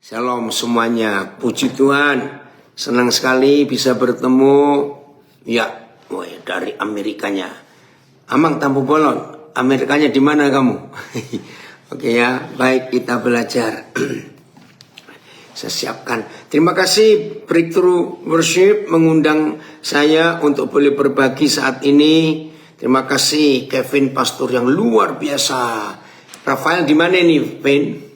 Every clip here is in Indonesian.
Shalom semuanya, puji Tuhan. Senang sekali bisa bertemu. Ya, dari Amerikanya. Amang Tampu Bolon, Amerikanya di mana kamu? Oke ya, baik kita belajar. Saya siapkan. Terima kasih Breakthrough Worship mengundang saya untuk boleh berbagi saat ini. Terima kasih Kevin Pastor yang luar biasa. Rafael di mana nih, Vin?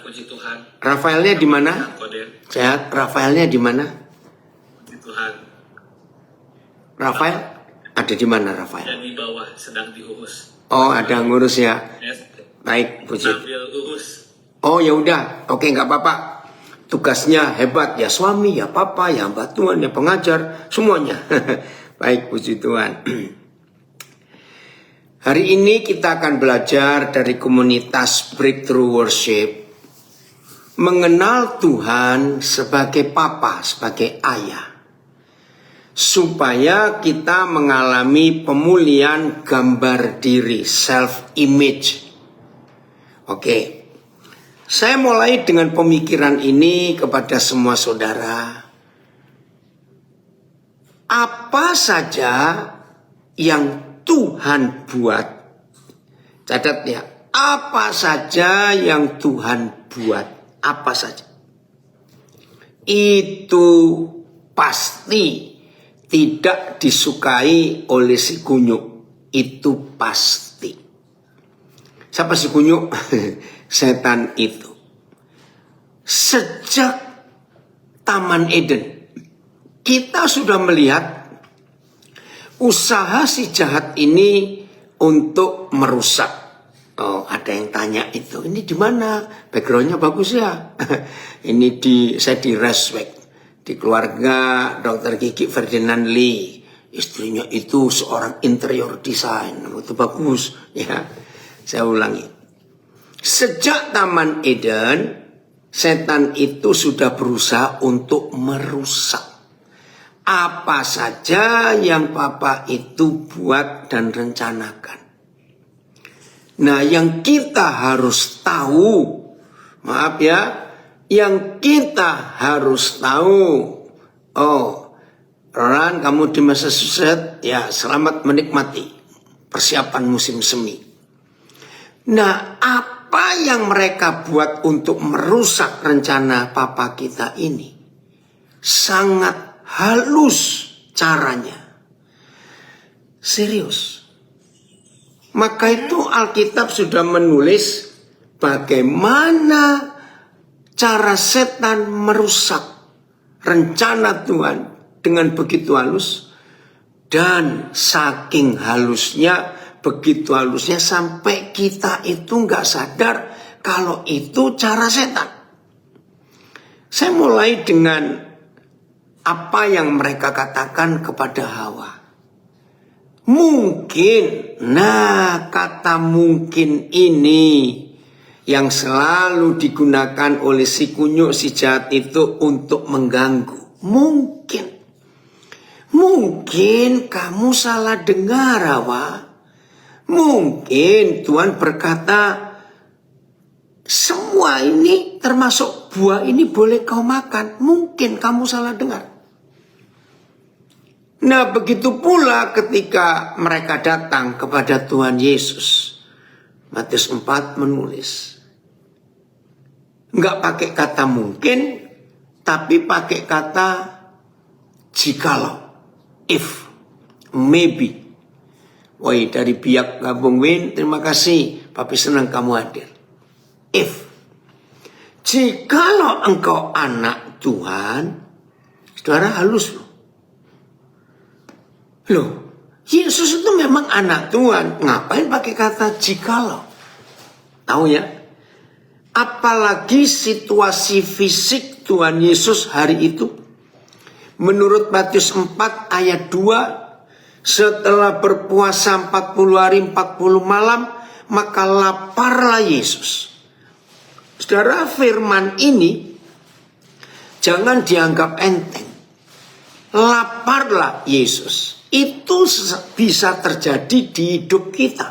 Puji Tuhan. Rafaelnya di mana? Sehat. Rafaelnya di mana? Puji Tuhan. Rafael ada di mana Rafael? Ada di bawah, sedang diurus. Oh, ada ngurus ya. Yes. Baik, puji. Sambil urus. Oh, ya udah. Oke, nggak apa-apa. Tugasnya hebat ya, suami ya, papa ya, mbak Tuhan ya, pengajar, semuanya. Baik, puji Tuhan. Hari ini kita akan belajar dari komunitas Breakthrough Worship mengenal Tuhan sebagai Papa, sebagai Ayah. Supaya kita mengalami pemulihan gambar diri, self-image. Oke, saya mulai dengan pemikiran ini kepada semua saudara. Apa saja yang Tuhan buat, catat ya, apa saja yang Tuhan buat. Apa saja itu pasti tidak disukai oleh si kunyuk. Itu pasti. Siapa si kunyuk? Setan itu. Sejak Taman Eden kita sudah melihat usaha si jahat ini untuk merusak. Oh, ada yang tanya itu, ini di mana? Backgroundnya bagus ya. Ini saya di Resweg, di keluarga Dr. Kiki Ferdinand Lee. Istrinya itu seorang interior design, itu bagus ya. Saya ulangi. Sejak Taman Eden, setan itu sudah berusaha untuk merusak apa saja yang Papa itu buat dan rencanakan. Nah, yang kita harus tahu, maaf ya, yang kita harus tahu, oh, Ron, kamu di Massachusetts, ya selamat menikmati persiapan musim semi. Nah, apa yang mereka buat untuk merusak rencana Papa kita ini? Sangat halus caranya. Serius. Maka itu Alkitab sudah menulis bagaimana cara setan merusak rencana Tuhan dengan begitu halus. Dan saking halusnya, begitu halusnya sampai kita itu nggak sadar kalau itu cara setan. Saya mulai dengan apa yang mereka katakan kepada Hawa. Mungkin, nah kata mungkin ini yang selalu digunakan oleh si kunyuk, si jahat itu untuk mengganggu. Mungkin kamu salah dengar, Hawa. Mungkin Tuhan berkata, semua ini termasuk buah ini boleh kau makan. Mungkin kamu salah dengar. Nah, begitu pula ketika mereka datang kepada Tuhan Yesus. Matius 4 menulis. Enggak pakai kata mungkin, tapi pakai kata jikalau. If, maybe. Woi, dari Biak Gabung Win, terima kasih. Papi senang kamu hadir. If. Jikalau engkau anak Tuhan, saudara halus loh. Loh, Yesus itu memang anak Tuhan. Ngapain pakai kata jikalau? Tahu ya? Apalagi situasi fisik Tuhan Yesus hari itu. Menurut Matius 4 ayat 2, setelah berpuasa 40 hari 40 malam, maka laparlah Yesus. Saudara, firman ini jangan dianggap enteng. Laparlah Yesus. Itu bisa terjadi di hidup kita.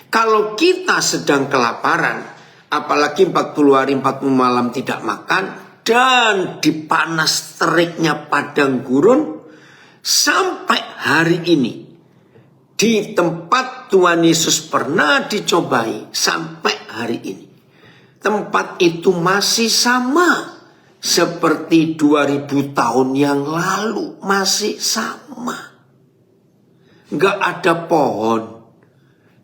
Kalau kita sedang kelaparan, apalagi 40 hari 40 malam tidak makan, dan di panas teriknya padang gurun, sampai hari ini, di tempat Tuhan Yesus pernah dicobai, sampai hari ini, tempat itu masih sama seperti 2000 tahun yang lalu, masih sama. Gak ada pohon.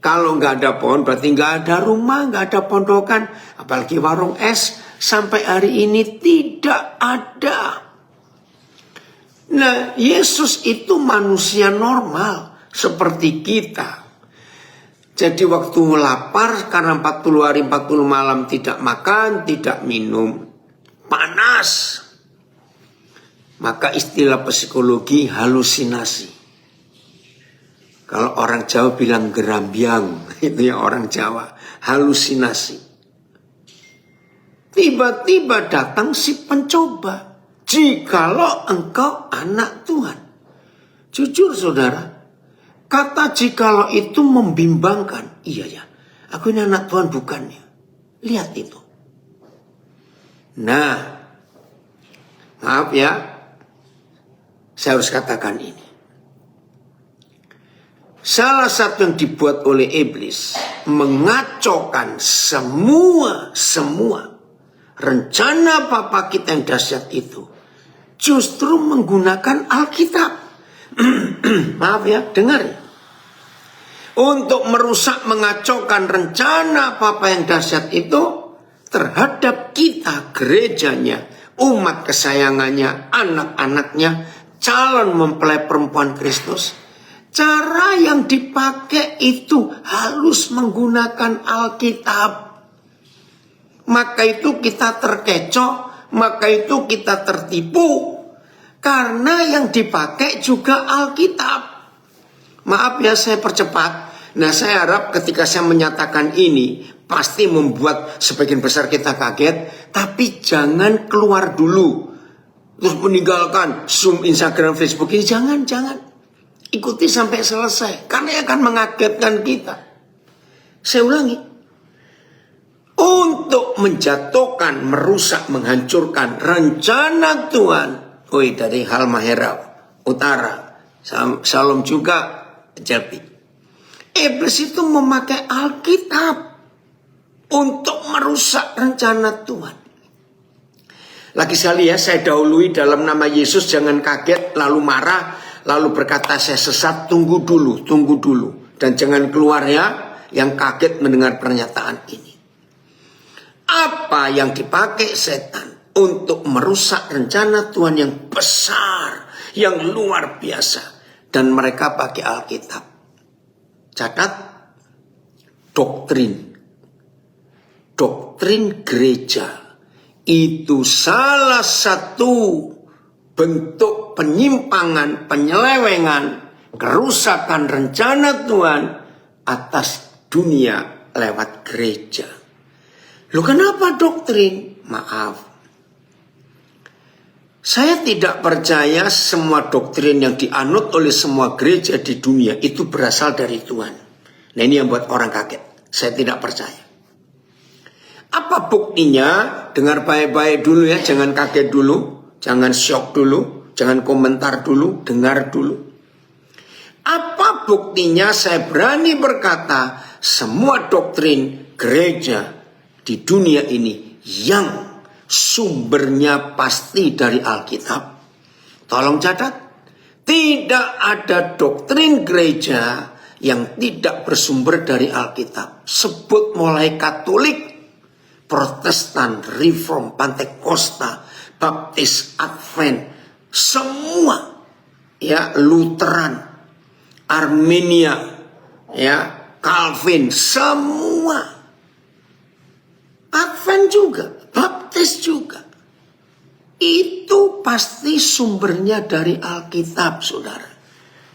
Kalau nggak ada pohon berarti nggak ada rumah, nggak ada pondokan, apalagi warung es, sampai hari ini tidak ada. Nah, Yesus itu manusia normal seperti kita. Jadi waktu lapar karena 40 hari 40 malam tidak makan, tidak minum, panas. Maka istilah psikologi halusinasi. Kalau orang Jawa bilang gerambiang, itu ya orang Jawa, halusinasi. Tiba-tiba datang si pencoba. Jikalau engkau anak Tuhan. Jujur saudara, kata jikalau itu membimbangkan. Iya ya, aku ini anak Tuhan bukannya. Lihat itu. Nah, maaf ya, saya harus katakan ini. Salah satu yang dibuat oleh iblis mengacaukan semua rencana Bapa kita yang dahsyat itu, justru menggunakan Alkitab. Maaf ya, dengar ya. Untuk merusak, mengacaukan rencana Bapa yang dahsyat itu terhadap kita, gerejanya, umat kesayangannya, anak-anaknya, calon mempelai perempuan Kristus. Cara yang dipakai itu harus menggunakan Alkitab. Maka itu kita terkecoh, maka itu kita tertipu. Karena yang dipakai juga Alkitab. Maaf ya, saya percepat. Nah, saya harap ketika saya menyatakan ini pasti membuat sebagian besar kita kaget. Tapi jangan keluar dulu terus meninggalkan Zoom, Instagram, Facebook ini. Jangan. Ikuti sampai selesai, karena akan mengagetkan kita. Saya ulangi. Untuk menjatuhkan, merusak, menghancurkan rencana Tuhan. Dari Halmahera Utara, Shalom juga, Jelpi. Iblis itu memakai Alkitab untuk merusak rencana Tuhan. Lagi sekali ya, saya dahului dalam nama Yesus, jangan kaget lalu marah, lalu berkata saya sesat, tunggu dulu. Dan jangan keluar ya, yang kaget mendengar pernyataan ini. Apa yang dipakai setan untuk merusak rencana Tuhan yang besar, yang luar biasa. Dan mereka pakai Alkitab. Catat, doktrin gereja. Itu salah satu bentuk penyimpangan, penyelewengan, kerusakan rencana Tuhan atas dunia lewat gereja. Loh, kenapa doktrin? Maaf. Saya tidak percaya semua doktrin yang dianut oleh semua gereja di dunia itu berasal dari Tuhan. Nah, ini yang buat orang kaget. Saya tidak percaya. Apa buktinya? Dengar baik-baik dulu ya, jangan kaget dulu. Jangan shock dulu, jangan komentar dulu, dengar dulu. Apa buktinya saya berani berkata semua doktrin gereja di dunia ini yang sumbernya pasti dari Alkitab? Tolong catat, tidak ada doktrin gereja yang tidak bersumber dari Alkitab. Sebut mulai Katolik, Protestan, Reform, Pantekosta, Baptis, Advent, semua ya, Lutheran, Armenia, ya, Calvin, semua. Advent juga, Baptis juga. Itu pasti sumbernya dari Alkitab, saudara.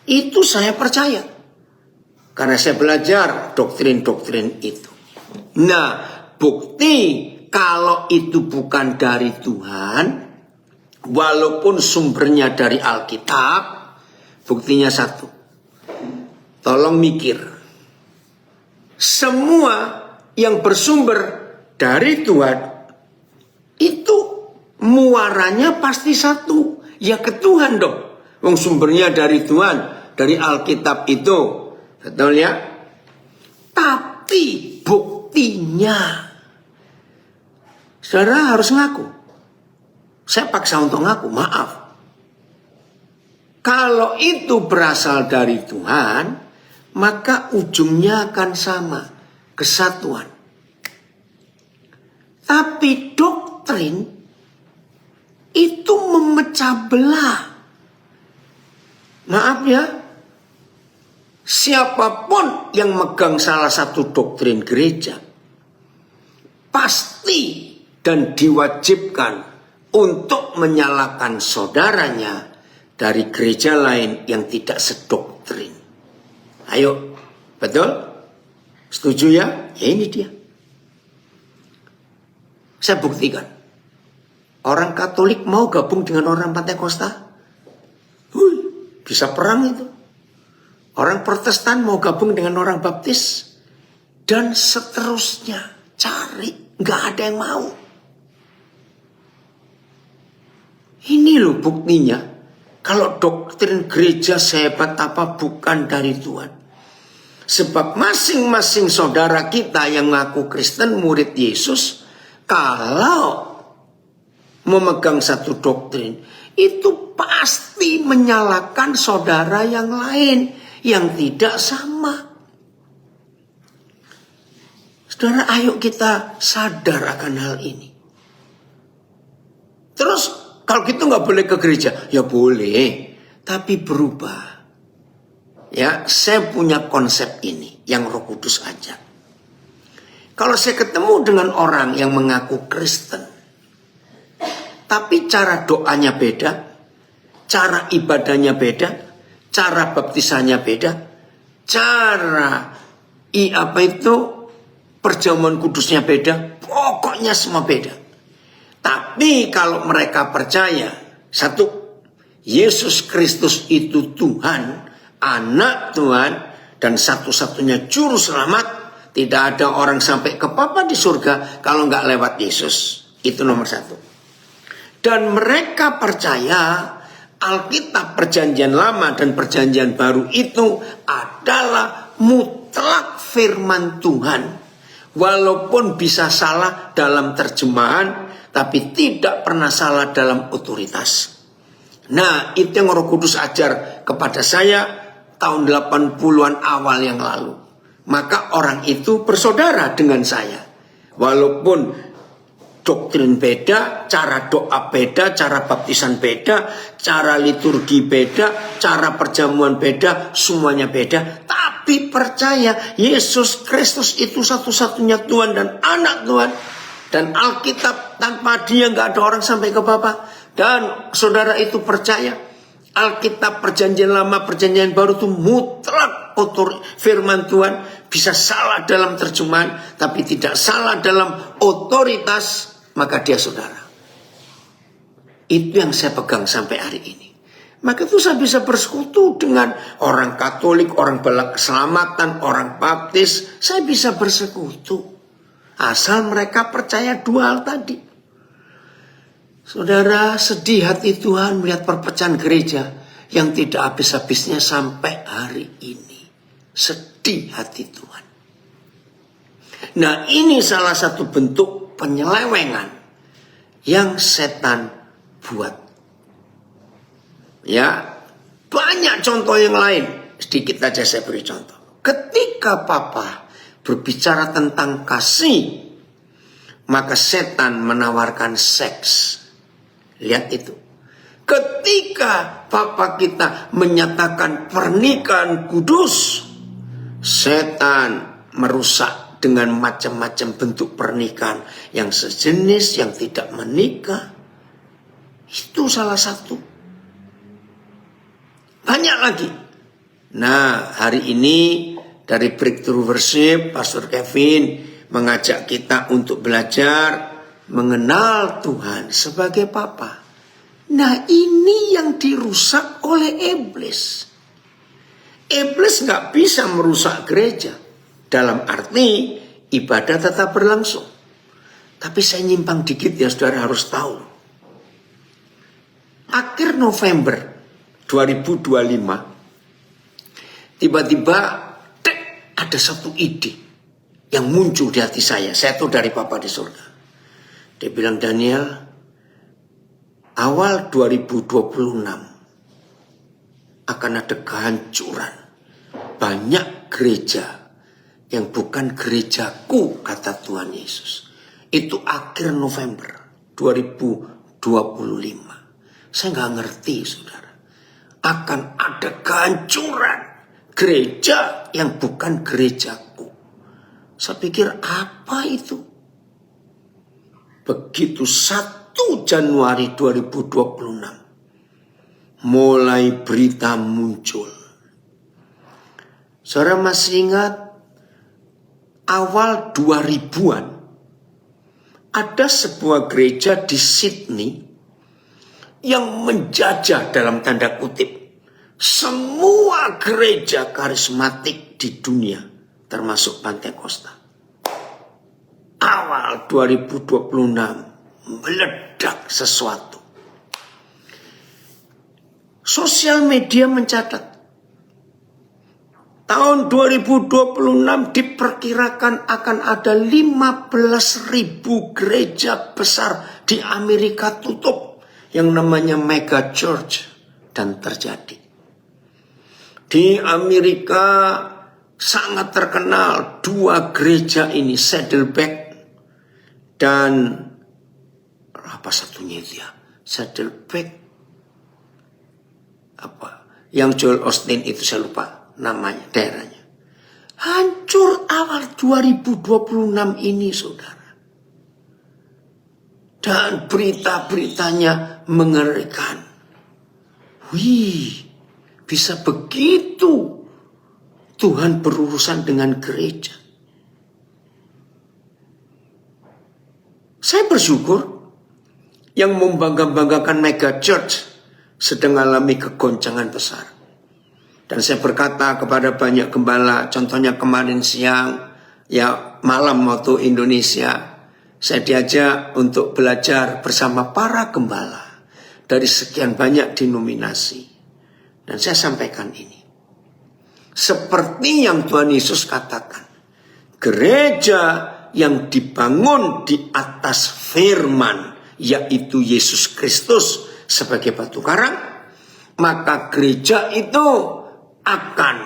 Itu saya percaya. Karena saya belajar doktrin-doktrin itu. Nah, bukti kalau itu bukan dari Tuhan, walaupun sumbernya dari Alkitab, buktinya satu. Tolong mikir. semua yang bersumber dari Tuhan itu muaranya pasti satu, ya ke Tuhan dong. Wong sumbernya dari Tuhan, dari Alkitab itu, betul ya? Tapi buktinya, saudara harus ngaku. Saya paksa untuk ngaku, maaf. Kalau itu berasal dari Tuhan, maka ujungnya akan sama, kesatuan. Tapi doktrin itu memecah belah. Maaf ya, siapapun yang megang salah satu doktrin gereja, pasti dan diwajibkan untuk menyalahkan saudaranya dari gereja lain yang tidak sedoktrin. Ayo, betul? Setuju ya? Ya ini dia. Saya buktikan. Orang Katolik mau gabung dengan orang Pentakosta? Bisa perang itu. Orang Protestan mau gabung dengan orang Baptis? Dan seterusnya. Cari. Nggak ada yang mau. Ini loh buktinya. Kalau doktrin gereja sehebat apa bukan dari Tuhan. Sebab masing-masing saudara kita yang mengaku Kristen, murid Yesus, kalau memegang satu doktrin, itu pasti menyalahkan saudara yang lain yang tidak sama. Saudara, ayo kita sadar akan hal ini. Terus kalau gitu nggak boleh ke gereja, ya boleh, tapi berubah. Ya, saya punya konsep ini yang Roh Kudus ajak. Kalau saya ketemu dengan orang yang mengaku Kristen, tapi cara doanya beda, cara ibadahnya beda, cara baptisannya beda, cara perjamuan kudusnya beda, pokoknya semua beda. Tapi kalau mereka percaya, satu, Yesus Kristus itu Tuhan, Anak Tuhan, dan satu-satunya juru selamat. Tidak ada orang sampai ke Bapa di surga kalau nggak lewat Yesus. Itu nomor satu. Dan mereka percaya Alkitab Perjanjian Lama dan Perjanjian Baru itu adalah mutlak firman Tuhan. Walaupun bisa salah dalam terjemahan, tapi tidak pernah salah dalam otoritas. Nah, itu yang Roh Kudus ajar kepada saya tahun 80-an awal yang lalu. Maka orang itu bersaudara dengan saya. Walaupun doktrin beda, cara doa beda, cara baptisan beda, cara liturgi beda, cara perjamuan beda, semuanya beda. Tapi percaya Yesus Kristus itu satu-satunya Tuhan dan Anak Tuhan. Dan Alkitab tanpa dia nggak ada orang sampai ke Bapa. Dan saudara itu percaya Alkitab Perjanjian Lama, Perjanjian Baru itu mutlak firman Tuhan. Bisa salah dalam terjemahan, tapi tidak salah dalam otoritas, maka dia saudara. Itu yang saya pegang sampai hari ini. Maka itu saya bisa bersekutu dengan orang Katolik, orang Bala Keselamatan, orang Baptis. Saya bisa bersekutu. Asal mereka percaya dua hal tadi. Saudara, sedih hati Tuhan melihat perpecahan gereja yang tidak habis-habisnya sampai hari ini. Sedih hati Tuhan. Nah, ini salah satu bentuk penyelewengan yang setan buat. Ya, banyak contoh yang lain. Sedikit aja saya beri contoh. Ketika Papa berbicara tentang kasih, maka setan menawarkan seks. Lihat itu. Ketika Papa kita menyatakan pernikahan kudus, setan merusak dengan macam-macam bentuk pernikahan yang sejenis, yang tidak menikah. Itu salah satu. Banyak lagi. Nah, hari ini dari Breakthrough Worship, Pastor Kevin mengajak kita untuk belajar mengenal Tuhan sebagai Papa. Nah, ini yang dirusak oleh iblis. Iblis nggak bisa merusak gereja. Dalam arti ibadah tetap berlangsung. Tapi saya nyimpang dikit ya, saudara harus tahu. Akhir November 2025, tiba-tiba ada satu ide yang muncul di hati saya. Saya tahu dari Bapa di surga. Dia bilang, Daniel, awal 2026 akan ada kehancuran. Banyak gereja yang bukan gerejaku, kata Tuhan Yesus. Itu akhir November 2025. Saya nggak ngerti, saudara. Akan ada kehancuran gereja yang bukan gerejaku. Saya pikir apa itu? Begitu 1 Januari 2026 mulai berita muncul. Saudara masih ingat awal 2000-an ada sebuah gereja di Sydney yang menjajah dalam tanda kutip semua gereja karismatik di dunia, termasuk Pantekosta. Awal 2026 meledak sesuatu. Sosial media mencatat tahun 2026 diperkirakan akan ada 15.000 gereja besar di Amerika tutup yang namanya mega church, dan terjadi. Di Amerika sangat terkenal 2 gereja ini, Saddleback dan apa satunya itu ya? Saddleback apa? Yang Joel Osteen itu saya lupa namanya, daerahnya. Hancur awal 2026 ini, saudara. Dan berita-beritanya mengerikan. Wih, bisa begitu Tuhan berurusan dengan gereja. Saya bersyukur yang membangga-banggakan mega church sedang alami kegoncangan besar. Dan saya berkata kepada banyak gembala, contohnya kemarin siang, ya malam waktu Indonesia, saya diajak untuk belajar bersama para gembala dari sekian banyak denominasi. Dan saya sampaikan ini. Seperti yang Tuhan Yesus katakan, gereja yang dibangun di atas firman, yaitu Yesus Kristus sebagai batu karang, maka gereja itu akan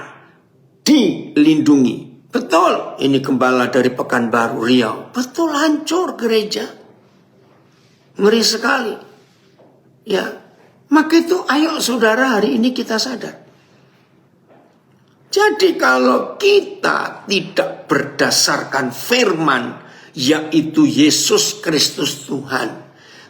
dilindungi. Betul, ini gembala dari Pekanbaru Riau. Betul, hancur gereja. Ngeri sekali. Ya, maka itu ayo saudara hari ini kita sadar. Jadi kalau kita tidak berdasarkan firman, yaitu Yesus Kristus Tuhan,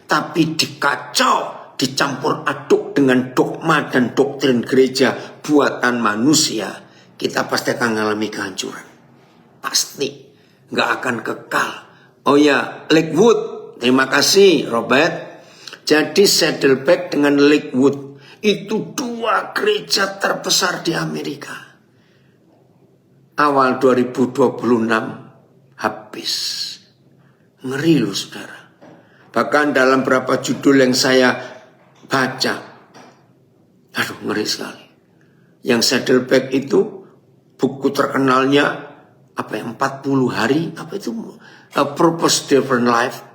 tapi dikacau, dicampur aduk dengan dogma dan doktrin gereja buatan manusia, kita pasti akan mengalami kehancuran. Pasti. Nggak akan kekal. Oh ya, Lakewood. Terima kasih, Robert. Jadi Saddleback dengan Lakewood itu 2 gereja terbesar di Amerika. Awal 2026 habis. Ngeri loh, saudara. Bahkan dalam beberapa judul yang saya baca, aduh ngeri sekali. Yang Saddleback itu buku terkenalnya apa ya, 40 hari apa itu, A Purpose Different Life.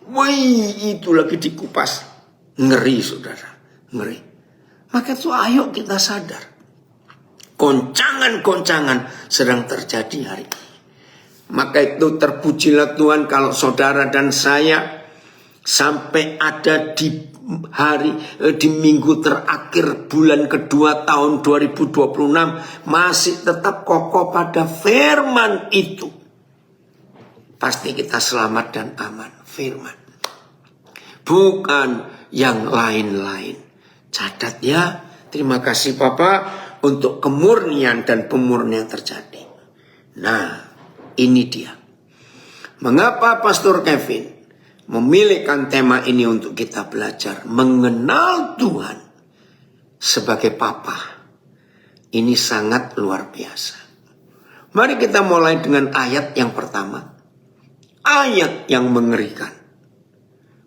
Wih, itu lagi dikupas. Ngeri, saudara, ngeri. Maka itu ayo kita sadar, goncangan-goncangan sedang terjadi hari ini. Maka itu terpujilah Tuhan kalau saudara dan saya sampai ada di minggu terakhir bulan kedua tahun 2026 masih tetap kokoh pada firman itu. Pasti kita selamat dan aman. Firman, bukan yang lain-lain. Catat ya. Terima kasih Bapak untuk kemurnian dan pemurnian terjadi. Nah, ini dia. Mengapa Pastor Kevin memilihkan tema ini untuk kita belajar mengenal Tuhan sebagai Papa? Ini sangat luar biasa. Mari kita mulai dengan ayat yang pertama. Ayat yang mengerikan.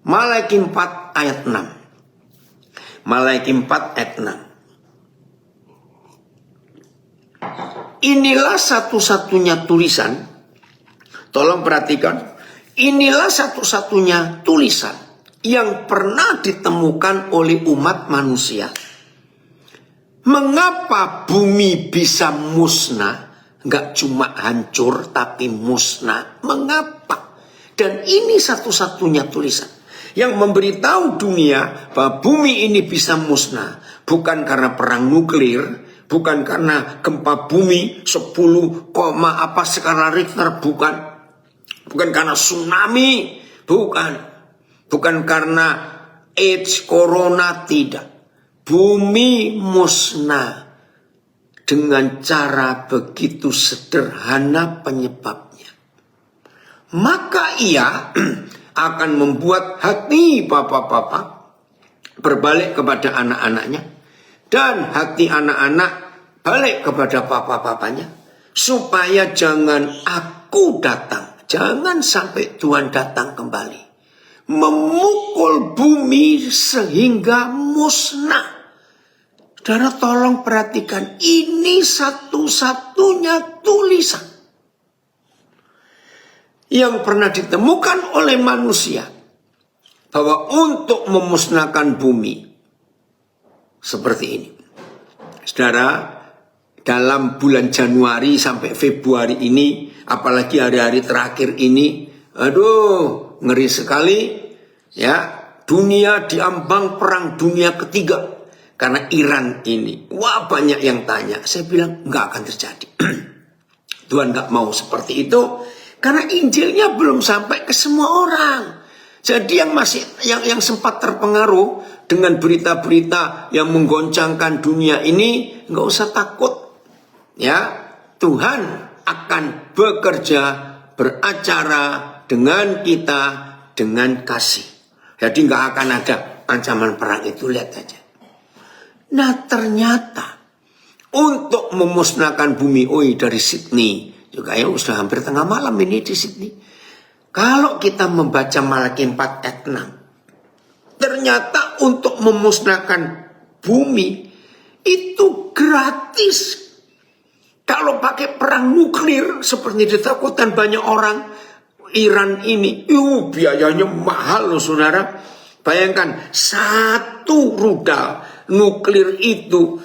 Malaikat 4 ayat 6. Malaikat 4 ayat 6. Inilah satu-satunya tulisan. Tolong perhatikan. Inilah satu-satunya tulisan yang pernah ditemukan oleh umat manusia. Mengapa bumi bisa musnah? Nggak cuma hancur tapi musnah. Mengapa? Dan ini satu-satunya tulisan yang memberitahu dunia bahwa bumi ini bisa musnah. Bukan karena perang nuklir, bukan karena gempa bumi 10, apa skala Richter, bukan. Bukan karena tsunami, bukan. Bukan karena AIDS, corona, tidak. Bumi musnah dengan cara begitu sederhana penyebabnya. Maka ia akan membuat hati bapak-bapak berbalik kepada anak-anaknya. Dan hati anak-anak balik kepada bapak-bapaknya. Supaya jangan aku datang. Jangan sampai Tuhan datang kembali. Memukul bumi sehingga musnah. Saudara tolong perhatikan, ini satu-satunya tulisan yang pernah ditemukan oleh manusia bahwa untuk memusnahkan bumi seperti ini. Saudara, dalam bulan Januari sampai Februari ini, apalagi hari-hari terakhir ini, aduh, ngeri sekali ya, dunia diambang perang dunia ketiga. Karena Iran ini, wah banyak yang tanya. Saya bilang nggak akan terjadi. Tuhan nggak mau seperti itu, karena Injilnya belum sampai ke semua orang. Jadi yang sempat terpengaruh dengan berita-berita yang menggoncangkan dunia ini, nggak usah takut. Ya, Tuhan akan bekerja, beracara dengan kita dengan kasih. Jadi nggak akan ada ancaman perang itu, lihat aja. Nah ternyata untuk memusnahkan bumi, dari Sydney juga ya, sudah hampir tengah malam ini di Sydney. Kalau kita membaca Malaikat 4 ayat 6, ternyata untuk memusnahkan bumi itu gratis. Kalau pakai perang nuklir seperti ditakutkan banyak orang, Iran ini, biayanya mahal loh saudara. Bayangkan satu rudal nuklir itu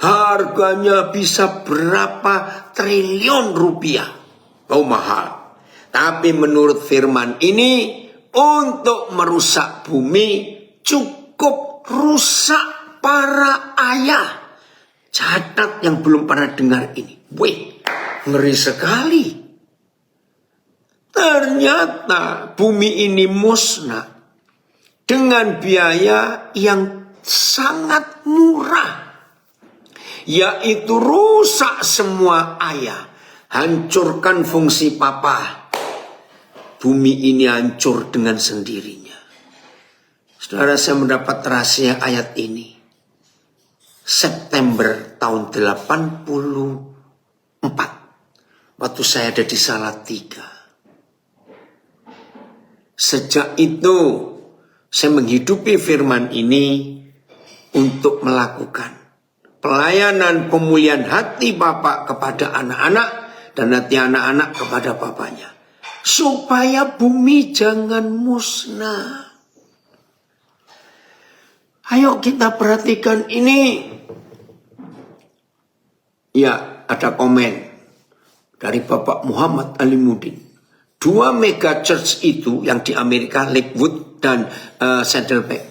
harganya bisa berapa triliun rupiah. Mahal. Tapi menurut firman ini, untuk merusak bumi cukup rusak para ayah. Catat yang belum pernah dengar ini. Wih, ngeri sekali. Ternyata bumi ini musnah dengan biaya yang sangat murah, yaitu rusak semua ayah, hancurkan fungsi papa. Bumi ini hancur dengan sendirinya. Saudara, saya mendapat rahasia ayat ini September tahun 84, waktu saya ada di Salatiga. Sejak itu saya menghidupi firman ini untuk melakukan pelayanan pemulihan hati Bapak kepada anak-anak dan hati anak-anak kepada bapaknya. Supaya bumi jangan musnah. Ayo kita perhatikan ini. Ya, ada komen dari Bapak Muhammad Alimuddin. 2 mega church itu yang di Amerika, Lakewood dan Saddleback,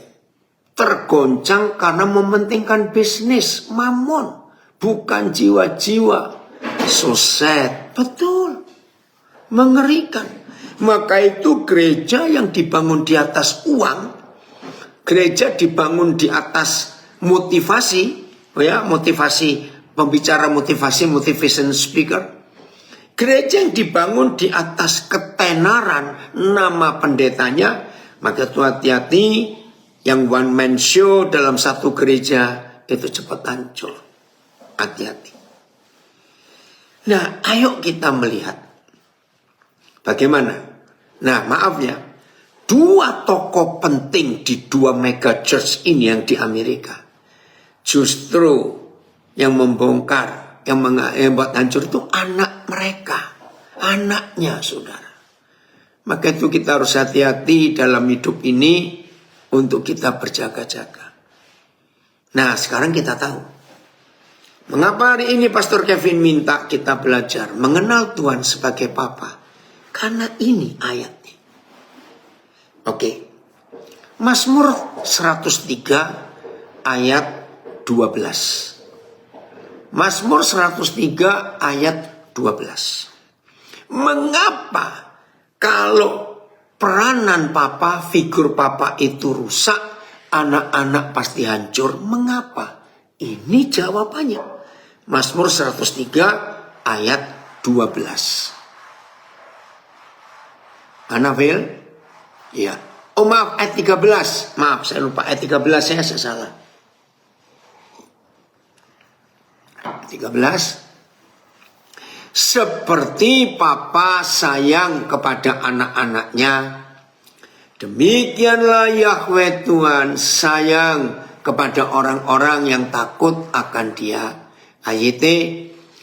tergoncang karena mementingkan bisnis, mamon, bukan jiwa-jiwa. So sad. Betul. Mengerikan. Maka itu gereja yang dibangun di atas uang, gereja dibangun di atas motivasi, motivasi, pembicara motivasi, motivation speaker. Gereja yang dibangun di atas ketenaran nama pendetanya, maka itu hati-hati, yang one man show dalam satu gereja itu cepat hancur. Hati-hati. Nah, ayo kita melihat bagaimana. Nah, maaf ya, dua tokoh penting di dua mega church ini yang di Amerika, justru yang membongkar, yang membuat hancur itu anak mereka, anaknya, saudara. Maka itu kita harus hati-hati dalam hidup ini untuk kita berjaga-jaga. Nah, sekarang kita tahu mengapa hari ini Pastor Kevin minta kita belajar mengenal Tuhan sebagai Papa. Karena ini ayatnya. Oke. Mazmur 103 ayat 12. Mazmur 103 ayat 12. Mengapa kalau peranan Papa, figur Papa itu rusak, anak-anak pasti hancur? Mengapa? Ini jawabannya. Mazmur 103 ayat 12. Anafil? Ya. Oh maaf, ayat 13. Maaf, saya lupa ayat 13, saya salah. 13. Seperti Papa sayang kepada anak-anaknya, demikianlah Yahweh Tuhan sayang kepada orang-orang yang takut akan Dia. Ayat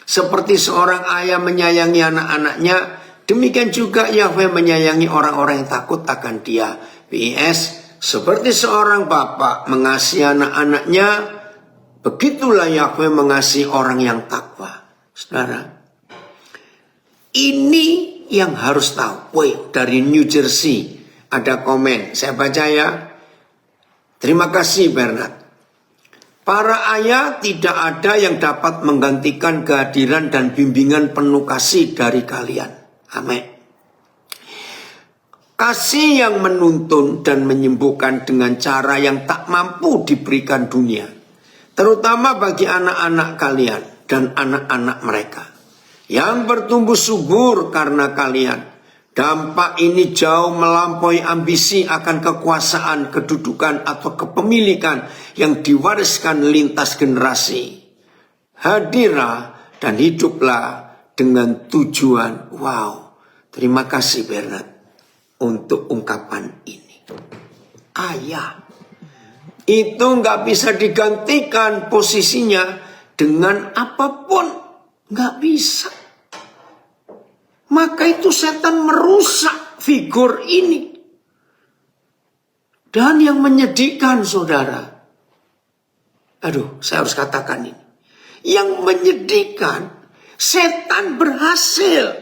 seperti seorang ayah menyayangi anak-anaknya, demikian juga Yahweh menyayangi orang-orang yang takut akan Dia. PS, seperti seorang bapa mengasihi anak-anaknya, begitulah Yahweh mengasihi orang yang takwa. Saudara, ini yang harus tahu. Woi, dari New Jersey ada komen, saya baca ya. Terima kasih Bernard. Para ayah, tidak ada yang dapat menggantikan kehadiran dan bimbingan penuh kasih dari kalian. Amin. Kasih yang menuntun dan menyembuhkan dengan cara yang tak mampu diberikan dunia, terutama bagi anak-anak kalian dan anak-anak mereka yang bertumbuh subur karena kalian. Dampak ini jauh melampaui ambisi akan kekuasaan, kedudukan atau kepemilikan yang diwariskan lintas generasi. Hadirlah dan hiduplah dengan tujuan. Wow, terima kasih Bernard untuk ungkapan ini. Ayah itu nggak bisa digantikan posisinya dengan apapun, nggak bisa. Maka itu setan merusak figur ini. Dan yang menyedihkan saudara, aduh saya harus katakan ini, yang menyedihkan, setan berhasil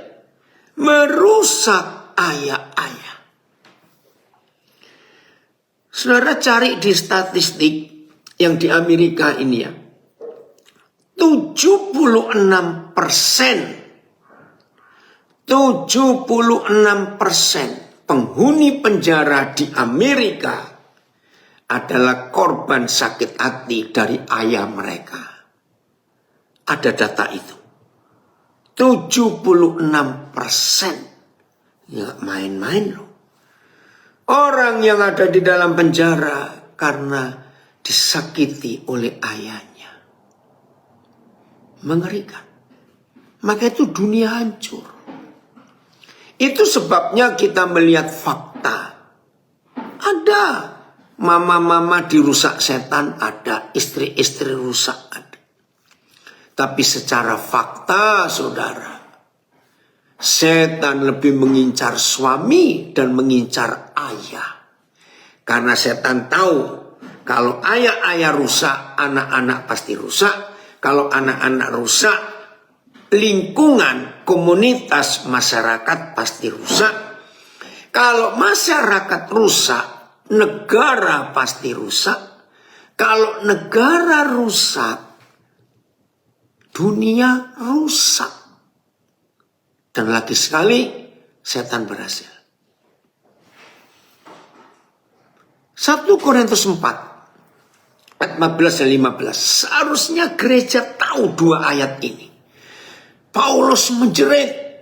merusak ayah-ayah. Saudara cari di statistik yang di Amerika ini ya, 76% penghuni penjara di Amerika adalah korban sakit hati dari ayah mereka. Ada data itu. 76%. Ya main-main loh. Orang yang ada di dalam penjara karena disakiti oleh ayahnya. Mengerikan. Maka itu dunia hancur. Itu sebabnya kita melihat fakta. Ada mama-mama dirusak setan, ada istri-istri rusak, ada. Tapi secara fakta, saudara, setan lebih mengincar suami dan mengincar ayah. Karena setan tahu kalau ayah-ayah rusak, anak-anak pasti rusak. Kalau anak-anak rusak, lingkungan, komunitas, masyarakat pasti rusak. Kalau masyarakat rusak, negara pasti rusak. Kalau negara rusak, dunia rusak. Dan lagi sekali, setan berhasil. 1 Korintus 4, ayat 14 dan 15. Seharusnya gereja tahu dua ayat ini. Paulus menjerit,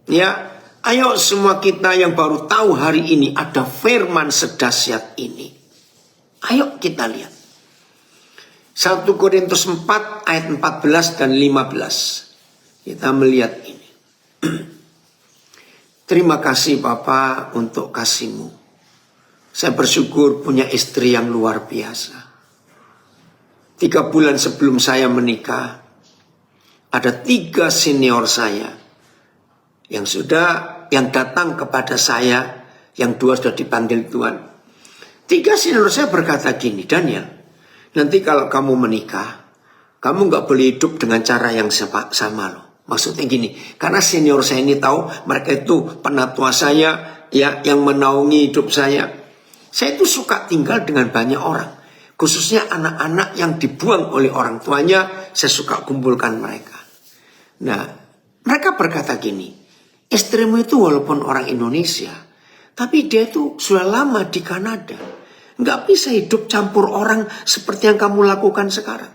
ya, ayo semua kita yang baru tahu hari ini ada firman sedahsyat ini. Ayo kita lihat. 1 Korintus 4 ayat 14 dan 15. Kita melihat ini. Terima kasih Papa untuk kasih-Mu. Saya bersyukur punya istri yang luar biasa. 3 bulan sebelum saya menikah, ada 3 senior saya yang datang kepada saya, yang 2 sudah dipanggil Tuhan. 3 senior saya berkata gini, Daniel, nanti kalau kamu menikah, kamu gak boleh hidup dengan cara yang sama loh. Maksudnya gini, karena senior saya ini tahu mereka itu penatua saya, ya, yang menaungi hidup saya. Saya itu suka tinggal dengan banyak orang, khususnya anak-anak yang dibuang oleh orang tuanya. Saya suka kumpulkan mereka. Nah, mereka berkata gini, istrimu itu walaupun orang Indonesia, tapi dia itu sudah lama di Kanada. Nggak bisa hidup campur orang seperti yang kamu lakukan sekarang.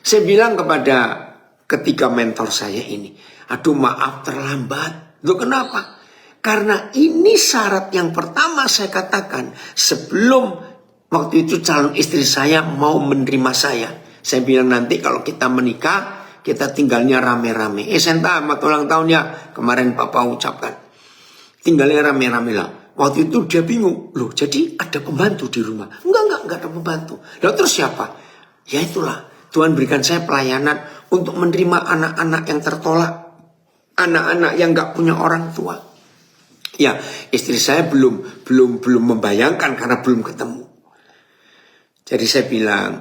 Saya bilang kepada ketiga mentor saya ini, aduh maaf terlambat. Loh kenapa? Karena ini syarat yang pertama saya katakan sebelum waktu itu calon istri saya mau menerima saya. Saya bilang nanti kalau kita menikah, kita tinggalnya rame-rame. Senta selamat ulang tahun ya, kemarin Papa ucapkan. Tinggalnya rame-rame lah. Waktu itu dia bingung, loh jadi ada pembantu di rumah? Enggak ada pembantu. Lalu terus siapa? Ya itulah, Tuhan berikan saya pelayanan untuk menerima anak-anak yang tertolak, anak-anak yang enggak punya orang tua. Ya, istri saya belum membayangkan karena belum ketemu. Jadi saya bilang,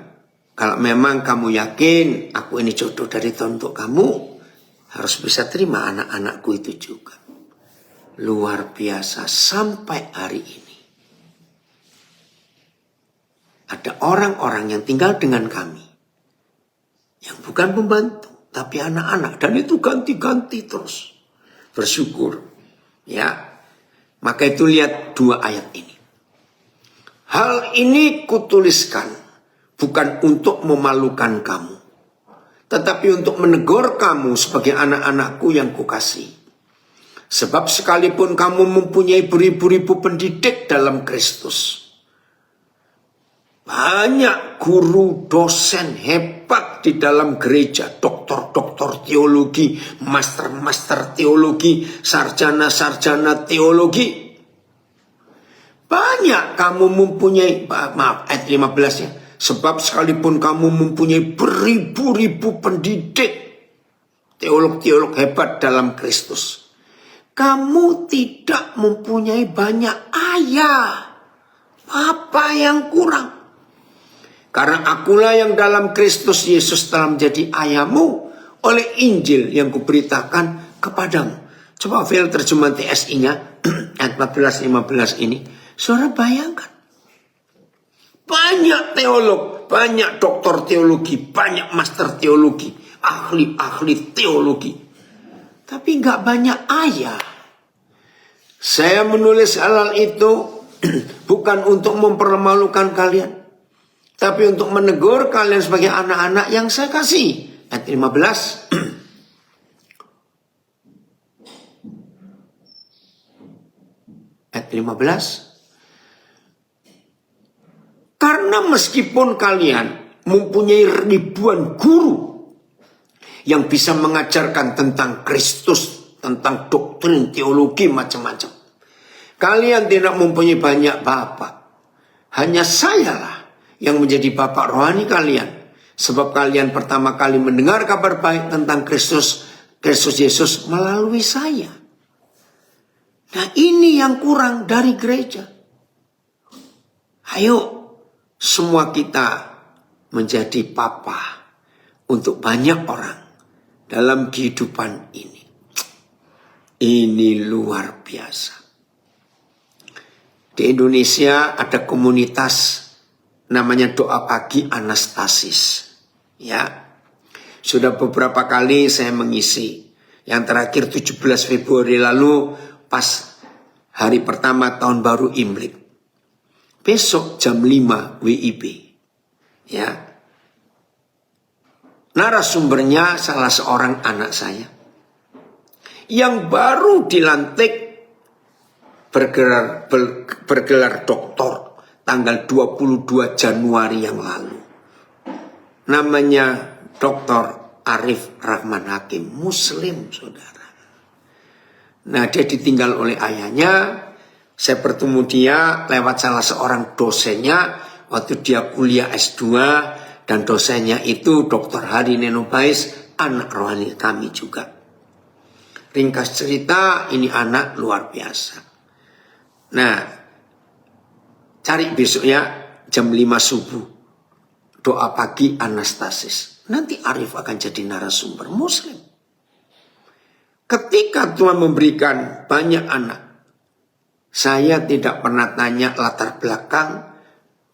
kalau memang kamu yakin aku ini jodoh dari Tuhan untuk kamu, harus bisa terima anak-anakku itu juga. Luar biasa sampai hari ini. Ada orang-orang yang tinggal dengan kami, yang bukan pembantu, tapi anak-anak. Dan itu ganti-ganti terus. Bersyukur. Ya. Maka itu lihat 2 ayat ini. Hal ini kutuliskan bukan untuk memalukan kamu, tetapi untuk menegur kamu sebagai anak-anakku yang kukasihi. Sebab sekalipun kamu mempunyai beribu-ribu pendidik dalam Kristus, banyak guru dosen hebat di dalam gereja, doktor-doktor teologi, master-master teologi, sarjana-sarjana teologi. Banyak kamu mempunyai, maaf ayat 15 ya. Sebab sekalipun kamu mempunyai beribu-ribu pendidik, teolog-teolog hebat dalam Kristus, kamu tidak mempunyai banyak ayah, apa yang kurang. Karena akulah yang dalam Kristus Yesus telah menjadi ayahmu oleh Injil yang kuberitakan kepadamu. Coba file terjemahan TSI-nya ayat 14-15 ini. Saudara bayangkan. Banyak teolog, banyak doktor teologi, banyak master teologi, ahli-ahli teologi. Tapi nggak banyak ayah. Saya menulis hal itu bukan untuk mempermalukan kalian, tapi untuk menegur kalian sebagai anak-anak yang saya kasih. Ayat 15. Ayat 15. Karena meskipun kalian mempunyai ribuan guru yang bisa mengajarkan tentang Kristus, tentang doktrin, teologi, macam-macam, kalian tidak mempunyai banyak bapak. Hanya sayalah yang menjadi bapak rohani kalian. Sebab kalian pertama kali mendengar kabar baik tentang Kristus Yesus melalui saya. Nah ini yang kurang dari gereja. Ayo semua kita menjadi papa untuk banyak orang dalam kehidupan ini. Ini luar biasa. Di Indonesia ada komunitas namanya Doa Pagi Anastasis. Ya. Sudah beberapa kali saya mengisi. Yang terakhir 17 Februari lalu pas hari pertama tahun baru Imlek. Besok jam 5 WIB. Ya. Narasumbernya salah seorang anak saya yang baru dilantik bergelar doktor tanggal 22 Januari yang lalu. Namanya Dr. Arif Rahman Hakim, Muslim saudara. Nah dia ditinggal oleh ayahnya. Saya bertemu dia lewat salah seorang dosennya waktu dia kuliah S2. Dan dosennya itu Dr. Hari Nenobais, anak rohani kami juga. Ringkas cerita, ini anak luar biasa. Nah, cari besok ya jam 5 subuh. Doa pagi Anastasis. Nanti Arif akan jadi narasumber Muslim. Ketika Tuhan memberikan banyak anak, saya tidak pernah tanya latar belakang,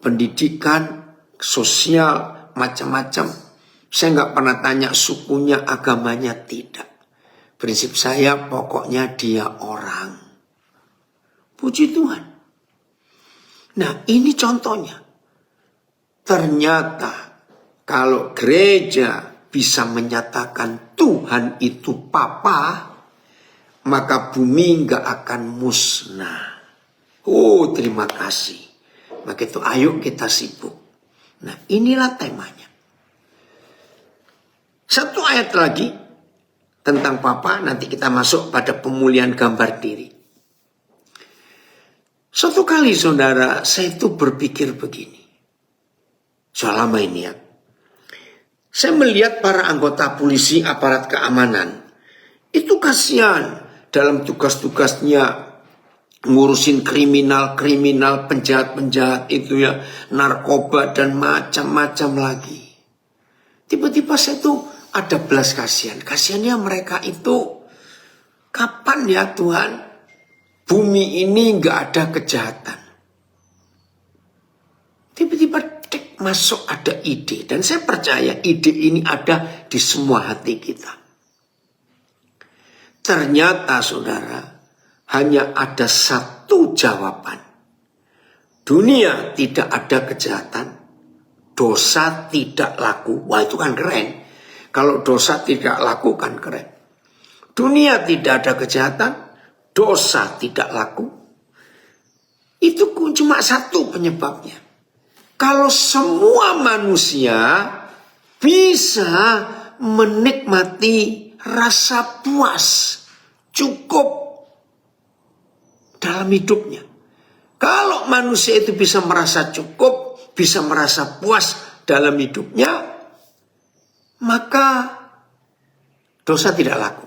pendidikan, sosial, macam-macam. Saya nggak pernah tanya sukunya, agamanya, tidak. Prinsip saya pokoknya dia orang. Puji Tuhan. Nah ini contohnya. Ternyata kalau gereja bisa menyatakan Tuhan itu Papa, maka bumi nggak akan musnah. Oh terima kasih. Maka itu ayo kita sibuk. Nah inilah temanya. Satu ayat lagi tentang Papa, nanti kita masuk pada pemulihan gambar diri. Suatu kali saudara, saya itu berpikir begini. Soal lama ini ya. Saya melihat para anggota polisi, aparat keamanan. Itu kasihan dalam tugas-tugasnya. Ngurusin kriminal, penjahat-penjahat itu ya, narkoba dan macam-macam lagi. Tiba-tiba saya tuh ada belas kasihan. Kasihannya mereka itu, kapan ya Tuhan, bumi ini nggak ada kejahatan. Tiba-tiba masuk ada ide, dan saya percaya ide ini ada di semua hati kita. Ternyata saudara, hanya ada satu jawaban. Dunia tidak ada kejahatan, dosa tidak laku. Wah itu kan keren. Kalau dosa tidak laku kan keren. Dunia tidak ada kejahatan, dosa tidak laku. Itu cuma satu penyebabnya. Kalau semua manusia bisa menikmati rasa puas, cukup dalam hidupnya. Kalau manusia itu bisa merasa cukup, bisa merasa puas dalam hidupnya, maka dosa tidak laku.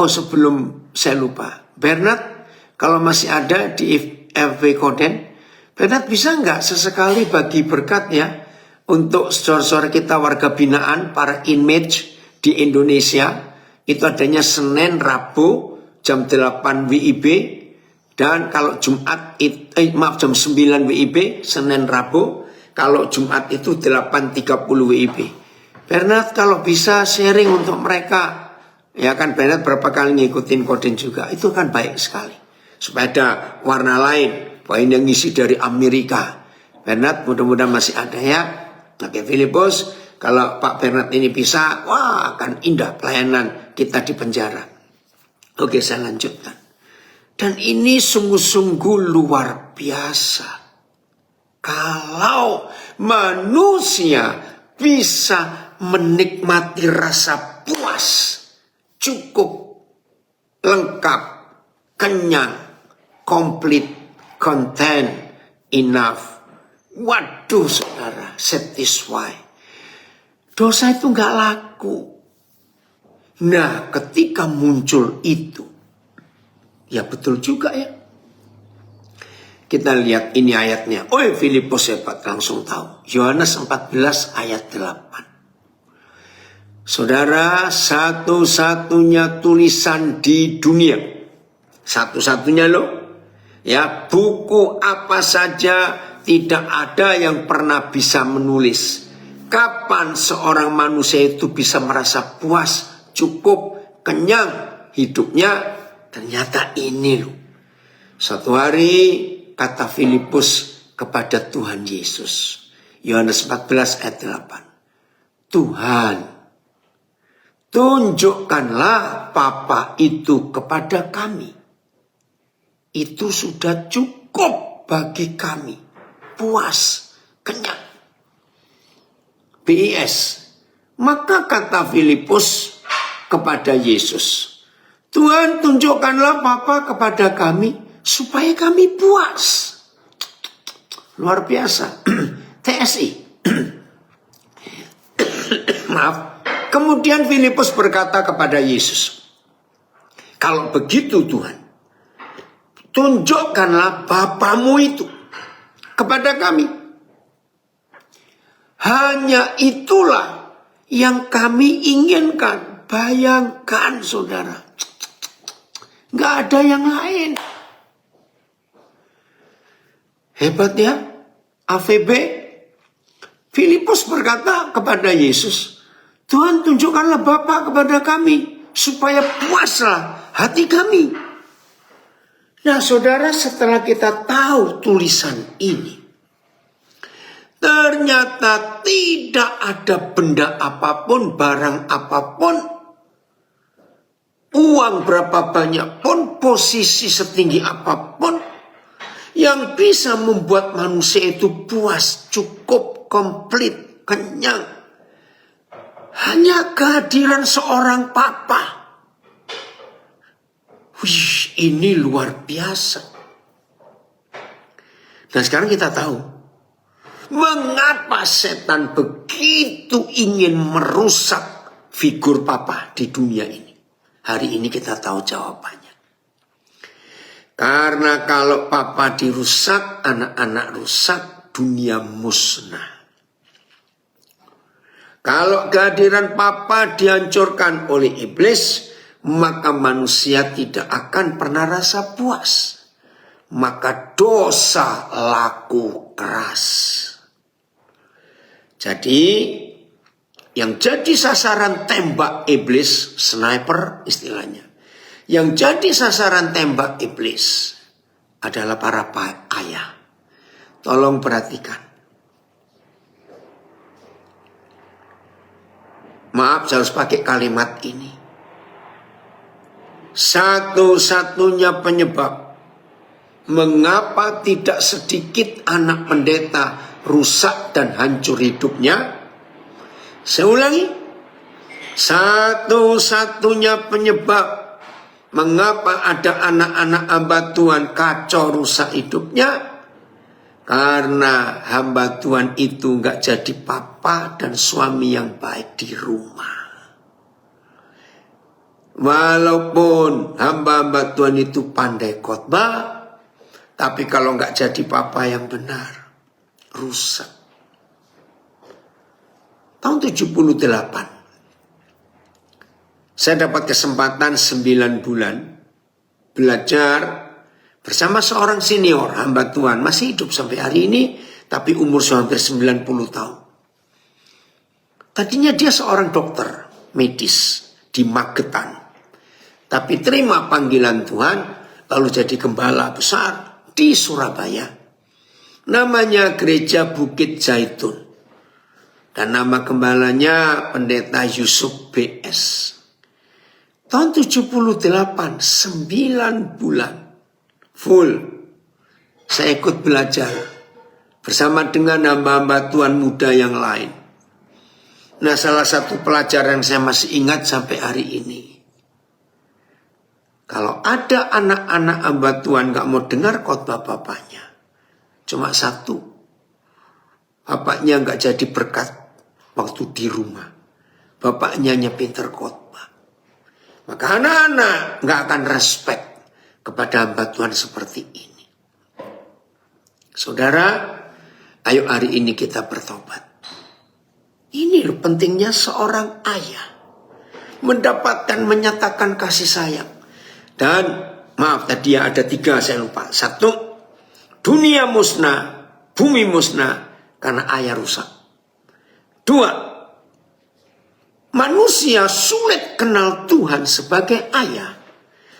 Oh sebelum saya lupa, Bernard kalau masih ada di FV Koden, Bernard bisa nggak sesekali bagi berkatnya untuk saudara-saudara kita warga binaan, para inmate di Indonesia, itu adanya Senin, Rabu, jam 8 WIB, dan kalau Jumat, jam 9 WIB, Senin, Rabu, kalau Jumat itu 8.30 WIB. Bernard kalau bisa sharing untuk mereka, ya kan Bernard berapa kali ngikutin Koden juga, itu kan baik sekali. Supaya ada warna lain, poin yang ngisi dari Amerika. Bernard mudah-mudahan masih ada ya. Oke Filipus, kalau Pak Bernard ini bisa, wah akan indah pelayanan kita di penjara. Oke saya lanjutkan. Dan ini sungguh-sungguh luar biasa. Kalau manusia bisa menikmati rasa puas, cukup, lengkap, kenyang, komplit, content, enough. Waduh saudara, satisfy. Dosa itu nggak laku. Nah ketika muncul itu, ya betul juga ya. Kita lihat ini ayatnya. Oh Filipus hebat, langsung tahu. Yohanes 14 ayat 8. Saudara, satu-satunya tulisan di dunia. Satu-satunya loh. Ya, buku apa saja tidak ada yang pernah bisa menulis. Kapan seorang manusia itu bisa merasa puas, cukup, kenyang hidupnya? Ternyata ini loh. Suatu hari kata Filipus kepada Tuhan Yesus. Yohanes 14 ayat 8. Tuhan, tunjukkanlah Bapa itu kepada kami. Itu sudah cukup bagi kami. Puas, kenyang. BIS, Maka kata Filipus kepada Yesus, Tuhan, tunjukkanlah Bapa kepada kami supaya kami puas. Luar biasa. TSI. Maaf. Kemudian Filipus berkata kepada Yesus, kalau begitu Tuhan, tunjukkanlah Bapamu itu kepada kami. Hanya itulah yang kami inginkan. Bayangkan saudara, nggak ada yang lain. Hebat ya, AVB. Filipus berkata kepada Yesus, Tuhan, tunjukkanlah Bapa kepada kami supaya puaslah hati kami. Nah saudara, setelah kita tahu tulisan ini, ternyata tidak ada benda apapun, barang apapun, uang berapa banyak pun, posisi setinggi apapun, yang bisa membuat manusia itu puas, cukup, komplit, kenyang. Hanya kehadiran seorang Papa. Wih, ini luar biasa. Nah sekarang kita tahu mengapa setan begitu ingin merusak figur Papa di dunia ini. Hari ini kita tahu jawabannya. Karena kalau Papa dirusak, anak-anak rusak, dunia musnah. Kalau kehadiran Papa dihancurkan oleh iblis, maka manusia tidak akan pernah rasa puas. Maka dosa laku keras. Jadi yang jadi sasaran tembak iblis, sniper istilahnya, yang jadi sasaran tembak iblis adalah para ayah. Tolong perhatikan. Maaf, saya harus pakai kalimat ini. Satu-satunya penyebab mengapa tidak sedikit anak pendeta rusak dan hancur hidupnya. Saya ulangi. Satu-satunya penyebab mengapa ada anak-anak hamba Tuhan kacau rusak hidupnya. Karena hamba Tuhan itu gak jadi papa dan suami yang baik di rumah. Walaupun hamba-hamba Tuhan itu pandai khotbah, tapi kalau gak jadi papa yang benar, rusak. Tahun 78, saya dapat kesempatan 9 bulan belajar bersama seorang senior hamba Tuhan, masih hidup sampai hari ini, tapi umur hampir 90 tahun. Tadinya dia seorang dokter medis di Magetan, tapi terima panggilan Tuhan, lalu jadi gembala besar di Surabaya. Namanya Gereja Bukit Zaitun. Dan nama gembalanya Pendeta Yusuf BS. Tahun 78, 9 bulan. Full, saya ikut belajar bersama dengan hamba-hamba Tuhan muda yang lain. Nah, salah satu pelajaran saya masih ingat sampai hari ini. Kalau ada anak-anak hamba Tuhan gak mau dengar khotbah bapaknya, cuma satu, bapaknya gak jadi berkat waktu di rumah. Bapaknya hanya pinter khotbah. Maka anak-anak gak akan respect kepada hamba Tuhan seperti ini. Saudara, ayo hari ini kita bertobat. Ini loh pentingnya seorang ayah menyatakan kasih sayang. Dan maaf, tadi ada 3 saya lupa. 1, dunia musnah, bumi musnah karena ayah rusak. 2, manusia sulit kenal Tuhan sebagai ayah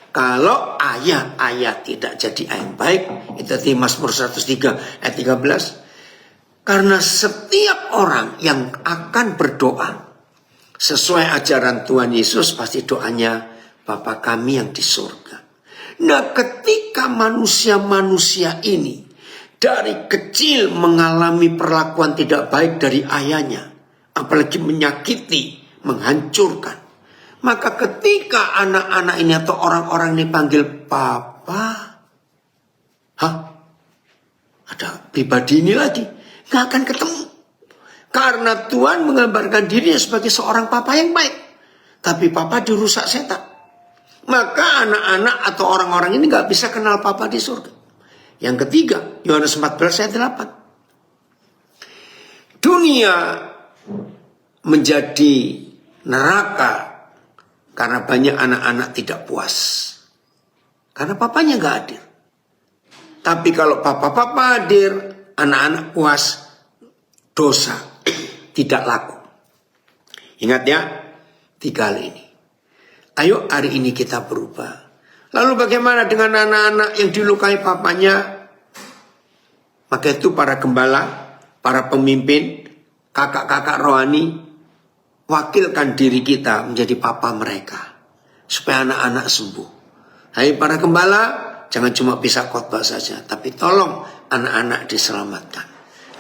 kalau ayah tidak jadi ayah yang baik. Itu di Mazmur 103 ayat 13. Karena setiap orang yang akan berdoa sesuai ajaran Tuhan Yesus, pasti doanya Bapa kami yang di surga. Nah, ketika manusia-manusia ini dari kecil mengalami perlakuan tidak baik dari ayahnya, apalagi menyakiti, menghancurkan. Maka ketika anak-anak ini atau orang-orang ini panggil papa, ada pribadi ini lagi, gak akan ketemu. Karena Tuhan menggambarkan dirinya sebagai seorang papa yang baik. Tapi papa dirusak setan. Maka anak-anak atau orang-orang ini gak bisa kenal papa di surga. Yang ketiga, Yohanes 14 ayat 8. Dunia menjadi neraka karena banyak anak-anak tidak puas. Karena papanya gak hadir. Tapi kalau papa-papa hadir, anak-anak puas, dosa tidak laku. Ingat ya, 3 hal ini. Ayo hari ini kita berubah. Lalu bagaimana dengan anak-anak yang dilukai papanya? Maka itu para gembala, para pemimpin, kakak-kakak rohani, wakilkan diri kita menjadi papa mereka. Supaya anak-anak sembuh. Hai para gembala, jangan cuma bisa khotbah saja. Tapi tolong anak-anak diselamatkan.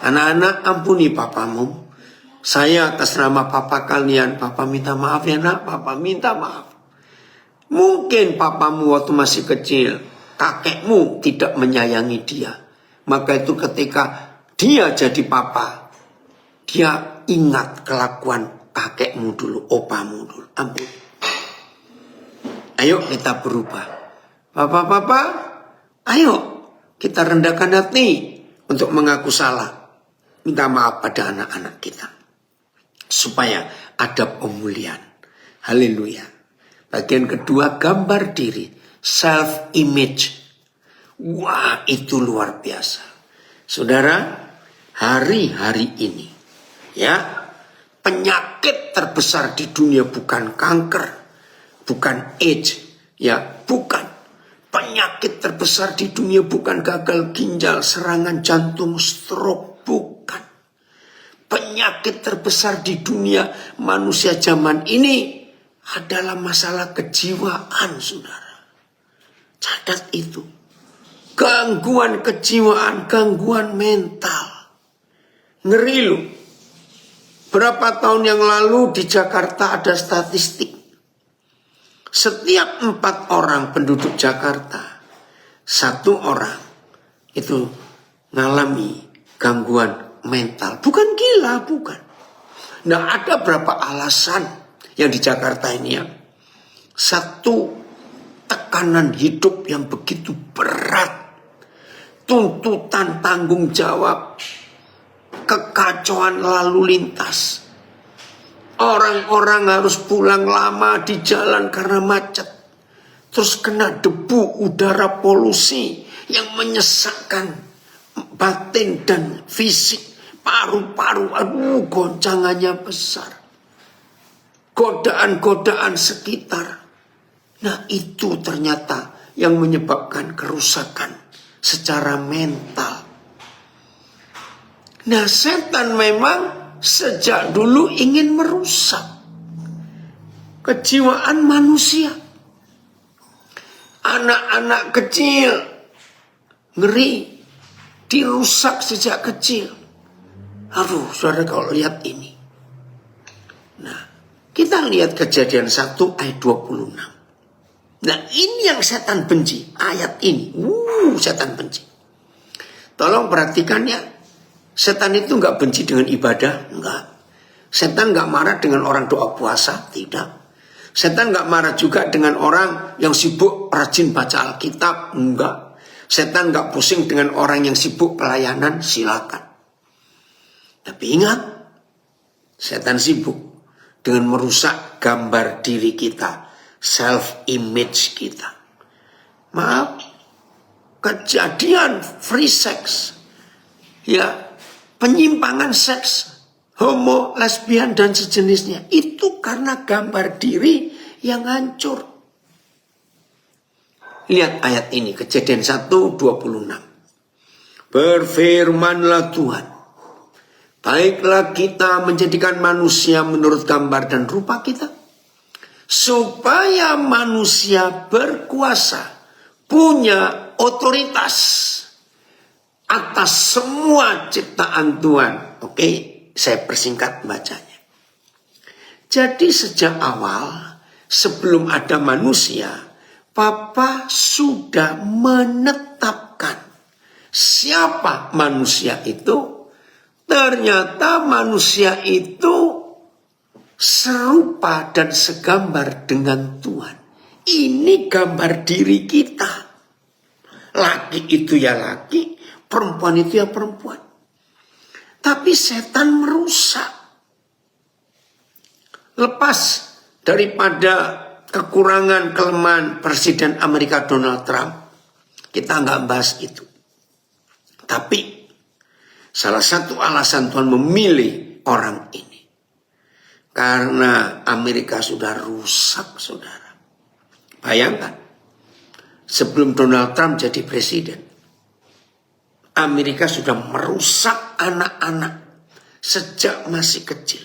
Anak-anak ampuni papamu. Saya atas nama papa kalian, papa minta maaf ya nak, papa minta maaf. Mungkin papamu waktu masih kecil, kakekmu tidak menyayangi dia. Maka itu ketika dia jadi papa, dia ingat kelakuan kakekmu dulu, opamu dulu. Ampun. Ayo kita berubah. Papa-papa, ayo kita rendahkan hati untuk mengaku salah. Minta maaf pada anak-anak kita. Supaya ada pemulihan. Haleluya. Bagian kedua, gambar diri. Self-image. Wah, itu luar biasa. Saudara, hari-hari ini, ya, penyakit terbesar di dunia bukan kanker, bukan AIDS, ya, bukan. Penyakit terbesar di dunia bukan gagal ginjal, serangan jantung, stroke, bukan. Penyakit terbesar di dunia manusia zaman ini adalah masalah kejiwaan, saudara. Catat itu. Gangguan kejiwaan, gangguan mental. Ngeri loh. Berapa tahun yang lalu di Jakarta ada statistik. Setiap 4 orang penduduk Jakarta, 1 orang itu mengalami gangguan mental. Bukan gila, bukan. Nah, ada berapa alasan yang di Jakarta ini ya. 1, tekanan hidup yang begitu berat. Tuntutan tanggung jawab. Kekacauan lalu lintas. Orang-orang harus pulang lama di jalan karena macet. Terus kena debu, udara polusi yang menyesakkan batin dan fisik. Paru-paru, aduh goncangannya besar. Godaan-godaan sekitar. Nah itu ternyata yang menyebabkan kerusakan secara mental. Nah setan memang sejak dulu ingin merusak kejiwaan manusia. Anak-anak kecil ngeri, dirusak sejak kecil. Aduh saudara kalau lihat ini. Nah kita lihat Kejadian 1 ayat 26. Nah ini yang setan benci. Ayat ini. Setan benci. Tolong perhatikan ya. Setan itu gak benci dengan ibadah. Enggak. Setan gak marah dengan orang doa puasa. Tidak. Setan gak marah juga dengan orang yang sibuk rajin baca Alkitab. Enggak. Setan gak pusing dengan orang yang sibuk pelayanan. Silakan. Tapi ingat. Setan sibuk dengan merusak gambar diri kita, self-image kita. Maaf, kejadian free sex, ya, penyimpangan seks, homo, lesbian dan sejenisnya, itu karena gambar diri yang hancur. Lihat ayat ini, Kejadian 1:26. Berfirmanlah Tuhan, baiklah kita menjadikan manusia menurut gambar dan rupa kita. Supaya manusia berkuasa. Punya otoritas. Atas semua ciptaan Tuhan. Oke, saya persingkat bacanya. Jadi sejak awal, sebelum ada manusia, Papa sudah menetapkan siapa manusia itu. Ternyata manusia itu serupa dan segambar dengan Tuhan. Ini gambar diri kita. Laki itu ya laki, perempuan itu ya perempuan. Tapi setan merusak. Lepas daripada kekurangan kelemahan Presiden Amerika Donald Trump, kita nggak bahas itu. Tapi salah satu alasan Tuhan memilih orang ini, karena Amerika sudah rusak, saudara. Bayangkan, sebelum Donald Trump jadi presiden, Amerika sudah merusak anak-anak sejak masih kecil.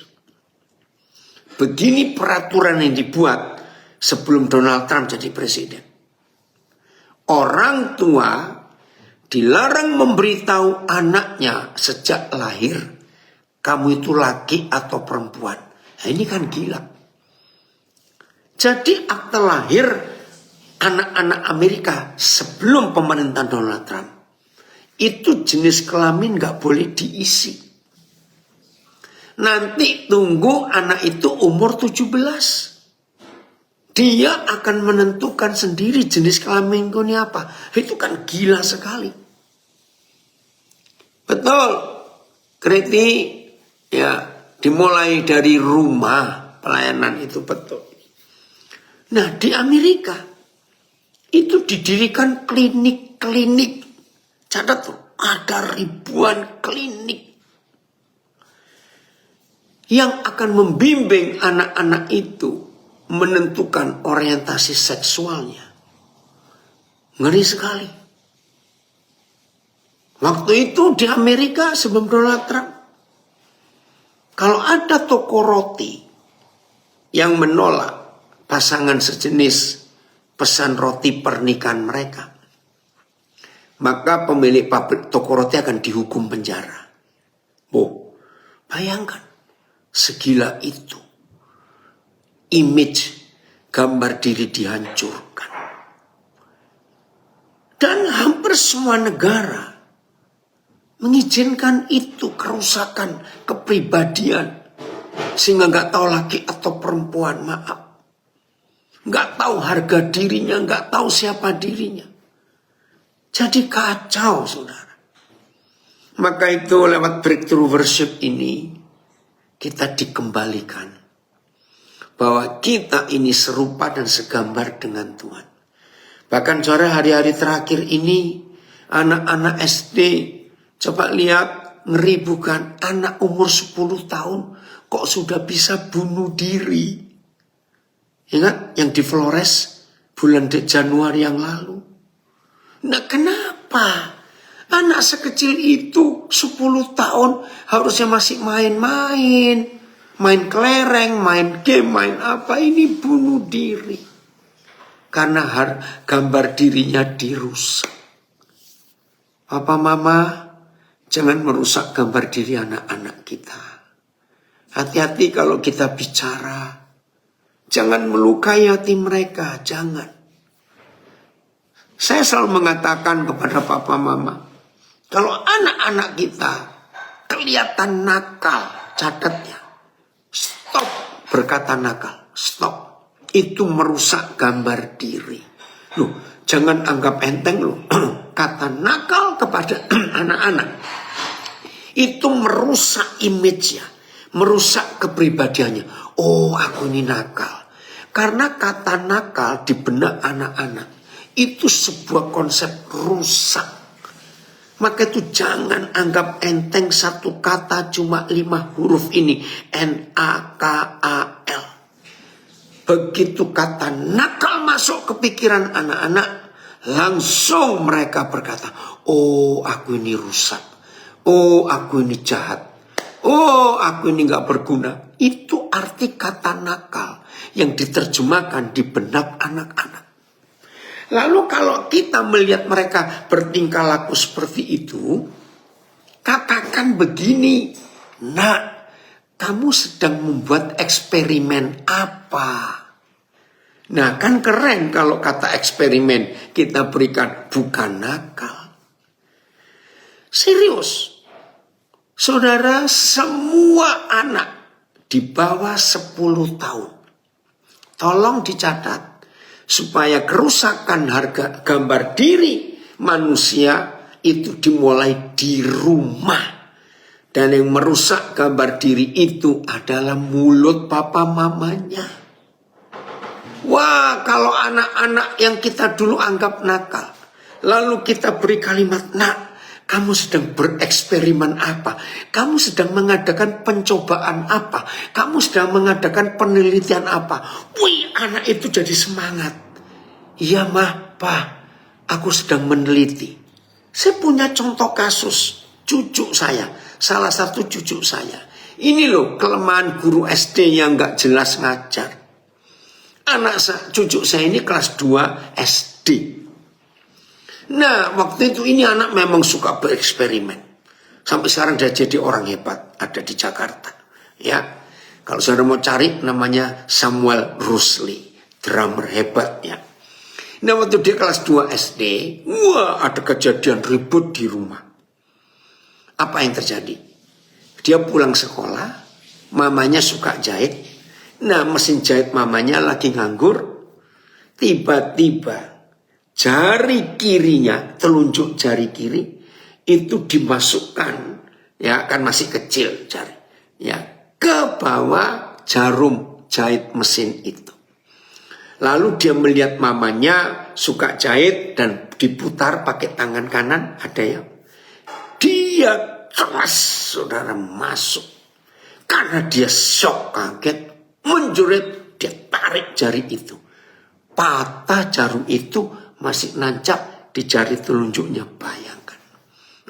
Begini peraturan yang dibuat sebelum Donald Trump jadi presiden. Orang tua dilarang memberitahu anaknya sejak lahir, kamu itu laki atau perempuan. Nah, ini kan gila. Jadi akte lahir anak-anak Amerika sebelum pemerintahan Donald Trump, itu jenis kelamin gak boleh diisi. Nanti tunggu anak itu umur 17. Dia akan menentukan sendiri jenis kelaminnya apa. Itu kan gila sekali. Betul. Kreti ya dimulai dari rumah, pelayanan itu betul. Nah, di Amerika itu didirikan klinik-klinik. Catat tuh, ada ribuan klinik yang akan membimbing anak-anak itu menentukan orientasi seksualnya. Ngeri sekali. Waktu itu di Amerika sebelum Donald Trump, kalau ada toko roti yang menolak pasangan sejenis pesan roti pernikahan mereka, maka pemilik pabrik toko roti akan dihukum penjara. Oh, bayangkan, segila itu. Image, gambar diri dihancurkan. Dan hampir semua negara mengizinkan itu, kerusakan kepribadian. Sehingga gak tahu laki atau perempuan, maaf. Gak tahu harga dirinya, gak tahu siapa dirinya. Jadi kacau, saudara. Maka itu lewat breakthrough worship ini, kita dikembalikan bahwa kita ini serupa dan segambar dengan Tuhan. Bahkan saudara, hari-hari terakhir ini, anak-anak SD, coba lihat, ngeri bukan? Anak umur 10 tahun kok sudah bisa bunuh diri. Ingat yang di Flores bulan Januari yang lalu? Nah, kenapa? Anak sekecil itu 10 tahun harusnya masih main-main. Main kelereng, main game, main apa. Ini bunuh diri. Karena gambar dirinya dirusak. Papa mama, jangan merusak gambar diri anak-anak kita. Hati-hati kalau kita bicara. Jangan melukai hati mereka, jangan. Saya selalu mengatakan kepada papa mama, kalau anak-anak kita kelihatan nakal, catatnya, stop berkata nakal, stop. Itu merusak gambar diri. Loh, jangan anggap enteng loh. Kata nakal kepada anak-anak itu merusak image-nya, merusak kepribadiannya. Oh, aku ini nakal. Karena kata nakal di benak anak-anak itu sebuah konsep rusak. Maka itu jangan anggap enteng satu kata cuma 5 huruf ini. N-A-K-A-L. Begitu kata nakal masuk ke pikiran anak-anak, langsung mereka berkata, oh aku ini rusak. Oh aku ini jahat. Oh aku ini gak berguna. Itu arti kata nakal yang diterjemahkan di benak anak-anak. Lalu kalau kita melihat mereka bertingkah laku seperti itu, katakan begini, nak, kamu sedang membuat eksperimen apa? Nah, kan keren kalau kata eksperimen kita berikan, bukan nakal. Serius. Saudara, semua anak di bawah 10 tahun. Tolong dicatat. Supaya kerusakan harga gambar diri manusia itu dimulai di rumah. Dan yang merusak gambar diri itu adalah mulut papa mamanya. Wah, kalau anak-anak yang kita dulu anggap nakal, lalu kita beri kalimat, nak, kamu sedang bereksperimen apa? Kamu sedang mengadakan pencobaan apa? Kamu sedang mengadakan penelitian apa? Wih, anak itu jadi semangat. Iya mah, pak, aku sedang meneliti. Saya punya contoh kasus cucu saya, salah satu cucu saya. Ini loh kelemahan guru SD yang gak jelas ngajar. Cucu saya ini kelas 2 SD. Nah, waktu itu ini anak memang suka bereksperimen. Sampai sekarang dia jadi orang hebat, ada di Jakarta. Ya, kalau saudara mau cari namanya Samuel Rusli, drummer hebat ya. Nah, waktu dia kelas 2 SD, wah ada kejadian ribut di rumah. Apa yang terjadi? Dia pulang sekolah, mamanya suka jahit. Nah, mesin jahit mamanya lagi nganggur. Tiba-tiba jari kirinya, telunjuk jari kiri itu dimasukkan, ya kan masih kecil jari, ya ke bawah jarum jahit mesin itu. Lalu dia melihat mamanya suka jahit dan diputar pakai tangan kanan, ada ya. Dia keras, saudara, masuk. Karena dia shock, kaget, menjerit, dia tarik jari itu. Patah jarum itu masih nancap di jari telunjuknya, bayangkan.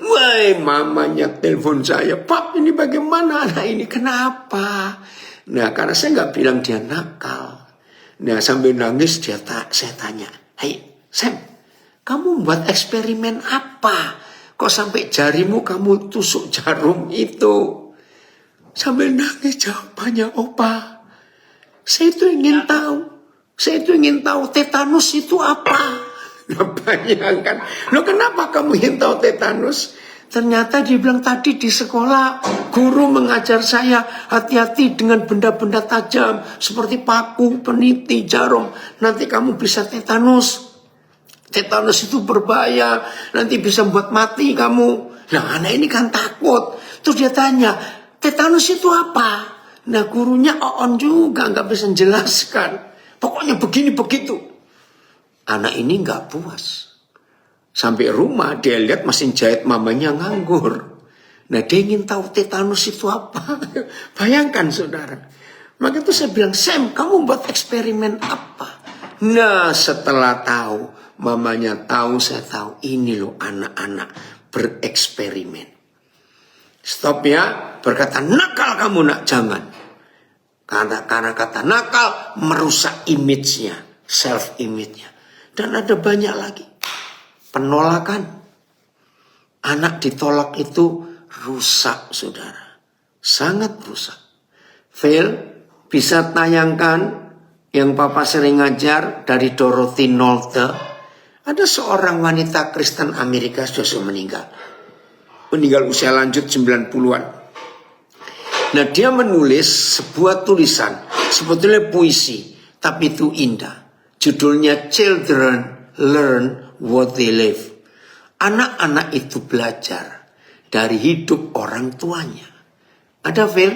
Wah, mamanya telepon saya, Pak, ini bagaimana anak ini, kenapa? Nah, karena saya nggak bilang dia nakal. Nah, sambil nangis saya tanya, hei Sam, kamu buat eksperimen apa? Kok sampai jarimu kamu tusuk jarum itu? Sambil nangis jawabannya, opa, saya itu ingin tahu tetanus itu apa. Nah, bayangkan, lo kenapa kamu ingin tahu tetanus? Ternyata dia bilang tadi di sekolah guru mengajar saya hati-hati dengan benda-benda tajam seperti paku, peniti, jarum. Nanti kamu bisa tetanus. Tetanus itu berbahaya, nanti bisa buat mati kamu. Nah, anak ini kan takut. Terus dia tanya, tetanus itu apa? Nah, gurunya on juga nggak bisa menjelaskan. Pokoknya begini begitu. Anak ini nggak puas. Sampai rumah dia lihat mesin jahit mamanya nganggur. Nah, dia ingin tahu tetanus itu apa. Bayangkan saudara. Maka itu saya bilang, Sam, kamu buat eksperimen apa? Nah, setelah tahu, mamanya tahu, saya tahu. Ini loh anak-anak bereksperimen. Stop ya, berkata nakal kamu nak, jangan. Karena kata nakal merusak image-nya, self-image-nya. Dan ada banyak lagi. Penolakan. Anak ditolak itu rusak, saudara. Sangat rusak. Phil, bisa tayangkan yang Papa sering ngajar dari Dorothy Nolte. Ada seorang wanita Kristen Amerika sudah meninggal. Meninggal usia lanjut 90-an. Nah, dia menulis sebuah tulisan. Sebetulnya puisi, tapi itu indah. Judulnya Children Learn What They Live. Anak-anak itu belajar dari hidup orang tuanya. Ada Phil?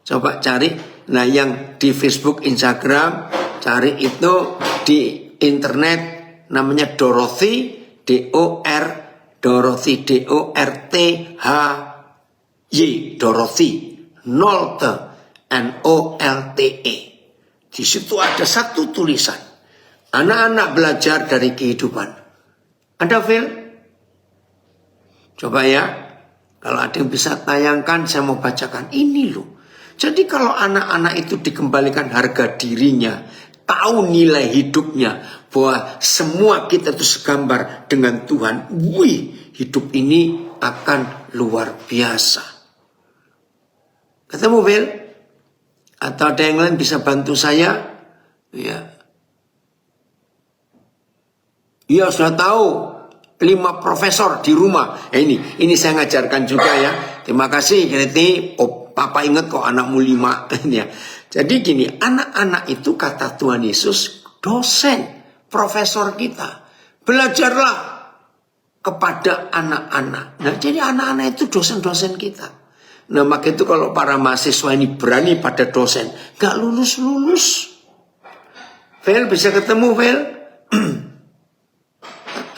Coba cari. Nah, yang di Facebook, Instagram, cari itu di internet. Namanya Dorothy, Dorothy, Dorothy, Nolte, Nolte. Di situ ada satu tulisan. Anak-anak belajar dari kehidupan. Ada Phil? Coba ya. Kalau ada yang bisa tayangkan, saya mau bacakan. Ini loh. Jadi kalau anak-anak itu dikembalikan harga dirinya, tahu nilai hidupnya, bahwa semua kita itu segambar dengan Tuhan. Wih, hidup ini akan luar biasa. Ketemu, Phil? Atau ada yang lain bisa bantu saya? Ya. Iya, sudah tahu. 5 profesor di rumah. Ini saya ngajarkan juga ya. Terima kasih, Kriti. Oh, Papa ingat kok anakmu 5. Ya. Jadi gini, anak-anak itu kata Tuhan Yesus, dosen, profesor kita. Belajarlah kepada anak-anak. Nah, jadi anak-anak itu dosen-dosen kita. Nah, maka itu kalau para mahasiswa ini berani pada dosen, gak lulus-lulus. Vel, bisa ketemu, Vel?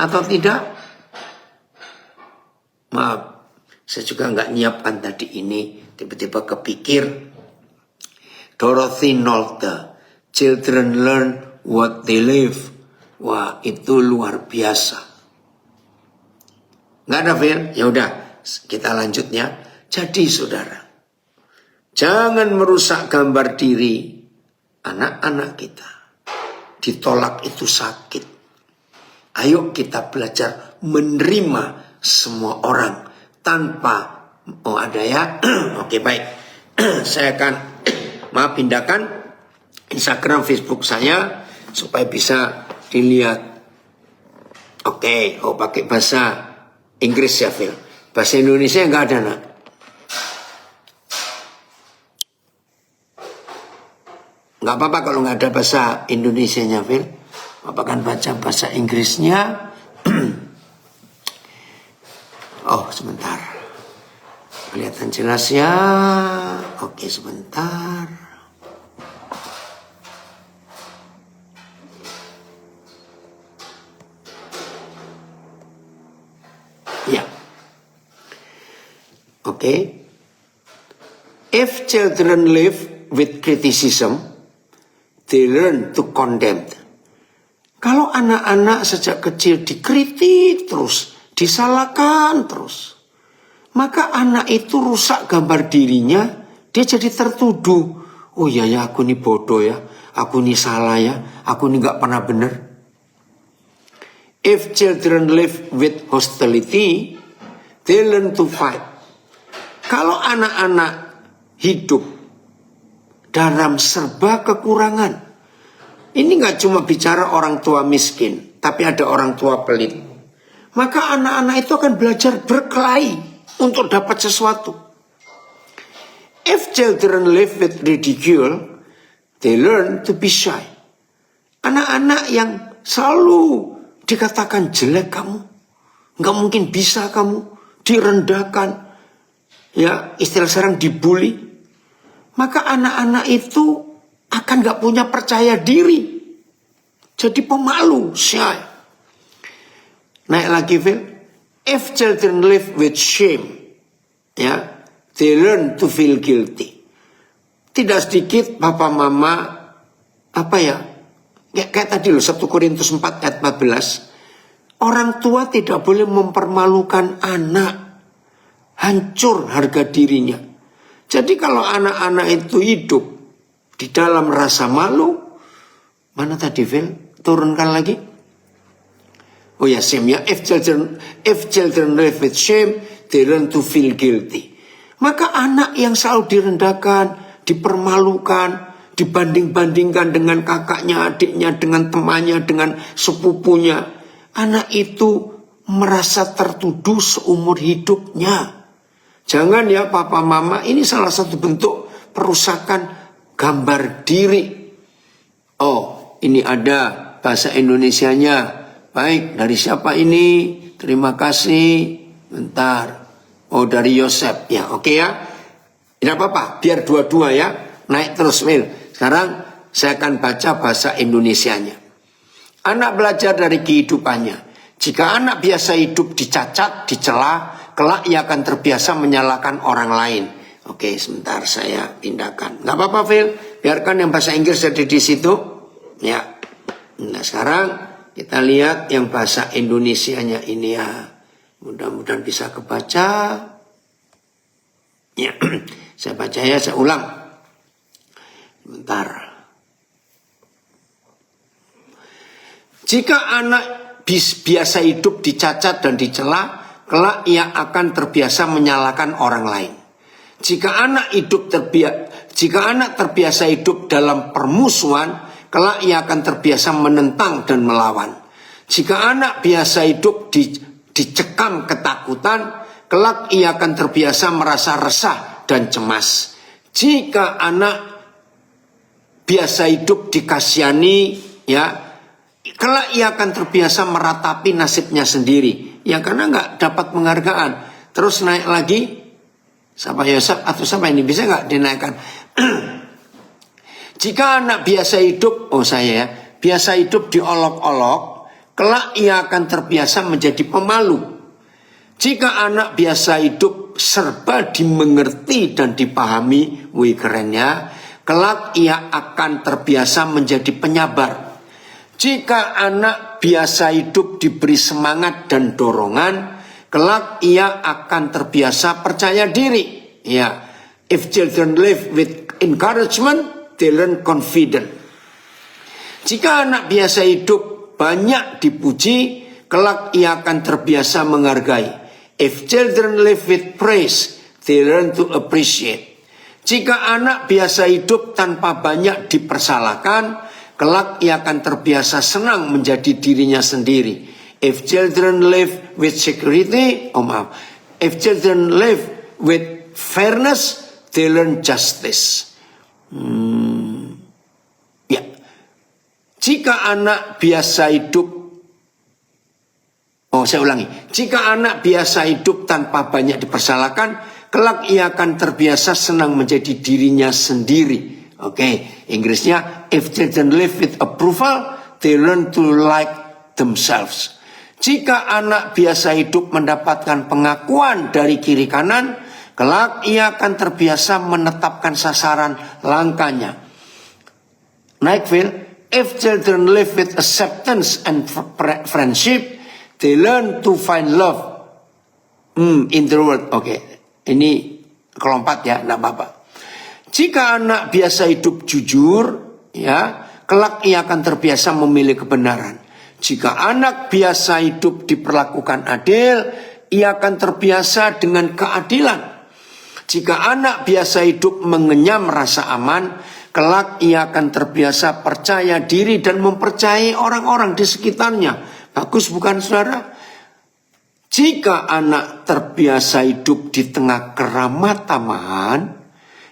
Atau tidak? Maaf, saya juga nggak nyiapkan tadi ini. Tiba-tiba kepikir. Dorothy Nolte, children learn what they live. Wah, itu luar biasa. Nggak ada, Phil? Ya udah, kita lanjutnya. Jadi, saudara, jangan merusak gambar diri anak-anak kita. Ditolak itu sakit. Ayo kita belajar menerima semua orang tanpa ada ya. Oke, baik. Saya akan pindahkan Instagram, Facebook saya supaya bisa dilihat. Oke, pakai bahasa Inggris ya, Phil. Bahasa Indonesia nggak ada, nak. Nggak apa-apa kalau nggak ada bahasa Indonesianya, Phil. Bapak kan baca bahasa Inggrisnya. Oh, sebentar. Kelihatan jelas ya. Oke, sebentar. Ya. Oke. If children live with criticism, they learn to condemn. Kalau anak-anak sejak kecil dikritik terus, disalahkan terus, maka anak itu rusak gambar dirinya, dia jadi tertuduh. Oh iya ya, aku ini bodoh ya, aku ini salah ya, aku ini gak pernah benar. If children live with hostility, they learn to fight. Kalau anak-anak hidup dalam serba kekurangan, ini gak cuma bicara orang tua miskin, tapi ada orang tua pelit. Maka anak-anak itu akan belajar berkelahi untuk dapat sesuatu. If children live with ridicule, they learn to be shy. Anak-anak yang selalu dikatakan jelek kamu, gak mungkin bisa kamu, direndahkan, ya istilah sekarang dibully, maka anak-anak itu akan gak punya percaya diri. Jadi pemalu, shy. Naik lagi, Phil. If children live with shame, ya, they learn to feel guilty. Tidak sedikit papa mama, kayak tadi loh, 1 Korintus 4 ayat 14. Orang tua tidak boleh mempermalukan anak. Hancur harga dirinya. Jadi kalau anak-anak itu hidup di dalam rasa malu, mana tadi, Phil? Turunkan lagi. Oh ya, shame ya. If children live with shame, they learn to feel guilty. Maka anak yang selalu direndahkan, dipermalukan, dibanding-bandingkan dengan kakaknya, adiknya, dengan temannya, dengan sepupunya, anak itu merasa tertuduh seumur hidupnya. Jangan ya papa mama, ini salah satu bentuk perusakan gambar diri. Oh, ini ada bahasa Indonesianya. Baik, dari siapa ini? Terima kasih. Bentar. Oh, dari Yosef. Ya, oke ya. Tidak apa-apa, biar dua-dua ya. Naik terus, Mil. Sekarang saya akan baca bahasa Indonesianya. Anak belajar dari kehidupannya. Jika anak biasa hidup dicacat, dicela, kelak ia akan terbiasa menyalahkan orang lain. Oke, sebentar saya pindahkan. Nggak apa-apa, Phil. Biarkan yang bahasa Inggris ada di situ. Ya. Nah, sekarang kita lihat yang bahasa Indonesianya ini ya. Mudah-mudahan bisa kebaca. Ya, saya baca ya, saya ulang. Bentar. Jika anak biasa hidup dicacat dan dicela, kelak ia akan terbiasa menyalahkan orang lain. Jika anak terbiasa hidup dalam permusuhan, kelak ia akan terbiasa menentang dan melawan. Jika anak biasa hidup dicekam ketakutan, kelak ia akan terbiasa merasa resah dan cemas. Jika anak biasa hidup dikasihani, ya, kelak ia akan terbiasa meratapi nasibnya sendiri. Ya karena nggak dapat penghargaan. Terus naik lagi, siapa Yosef atau siapa ini bisa nggak dinaikkan? Jika anak biasa hidup, biasa hidup diolok-olok, kelak ia akan terbiasa menjadi pemalu. Jika anak biasa hidup serba dimengerti dan dipahami, wih kerennya, kelak ia akan terbiasa menjadi penyabar. Jika anak biasa hidup diberi semangat dan dorongan, kelak ia akan terbiasa percaya diri. Ya, if children live with encouragement, they learn confident. Jika anak biasa hidup banyak dipuji, kelak ia akan terbiasa menghargai. If children live with praise, they learn to appreciate. Jika anak biasa hidup tanpa banyak dipersalahkan, kelak ia akan terbiasa senang menjadi dirinya sendiri. If children live with security, if children live with fairness, they learn justice. Ya, jika anak biasa hidup, jika anak biasa hidup tanpa banyak dipersalahkan, kelak ia akan terbiasa senang menjadi dirinya sendiri. Inggrisnya, if children live with approval, they learn to like themselves. Jika anak biasa hidup mendapatkan pengakuan dari kiri kanan, kelak ia akan terbiasa menetapkan sasaran langkahnya. Naikville, if children live with acceptance and friendship, they learn to find love in the world. Ini kelompat ya, enggak apa-apa. Jika anak biasa hidup jujur, ya, kelak ia akan terbiasa memilih kebenaran. Jika anak biasa hidup diperlakukan adil, ia akan terbiasa dengan keadilan. Jika anak biasa hidup mengenyam rasa aman, kelak ia akan terbiasa percaya diri dan mempercayai orang-orang di sekitarnya. Bagus bukan saudara? Jika anak terbiasa hidup di tengah keramat-tamahan,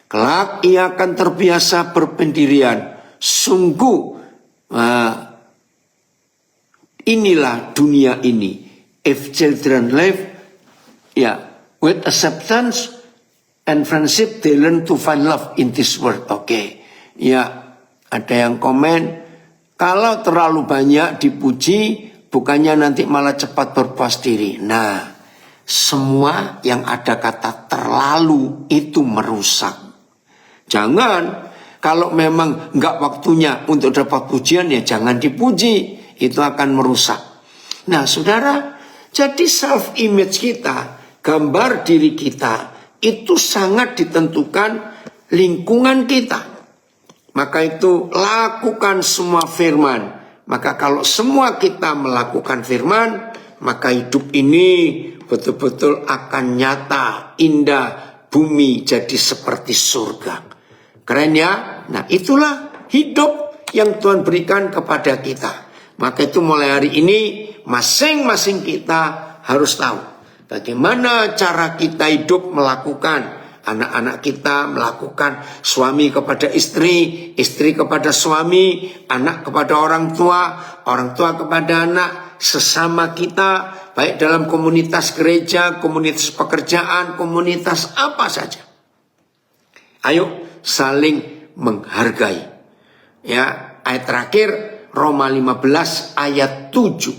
kelak ia akan terbiasa berpendirian. Sungguh, inilah dunia ini. If children live, with acceptance and friendship, they learn to find love in this world. Ada yang komen, kalau terlalu banyak dipuji, bukannya nanti malah cepat berpuas diri. Nah, semua yang ada kata terlalu itu merusak. Jangan, kalau memang nggak waktunya untuk dapat pujian, ya jangan dipuji. Itu akan merusak. Nah, saudara, jadi self image kita, gambar diri kita, itu sangat ditentukan lingkungan kita. Maka itu lakukan semua firman. Maka kalau semua kita melakukan firman, maka hidup ini betul-betul akan nyata, indah, bumi jadi seperti surga. Keren ya? Nah, itulah hidup yang Tuhan berikan kepada kita. Maka itu mulai hari ini masing-masing kita harus tahu bagaimana cara kita hidup melakukan, anak-anak kita melakukan, suami kepada istri, istri kepada suami, anak kepada orang tua kepada anak, sesama kita, baik dalam komunitas gereja, komunitas pekerjaan, komunitas apa saja. Ayo saling menghargai. Ya, ayat terakhir Roma 15 ayat 7.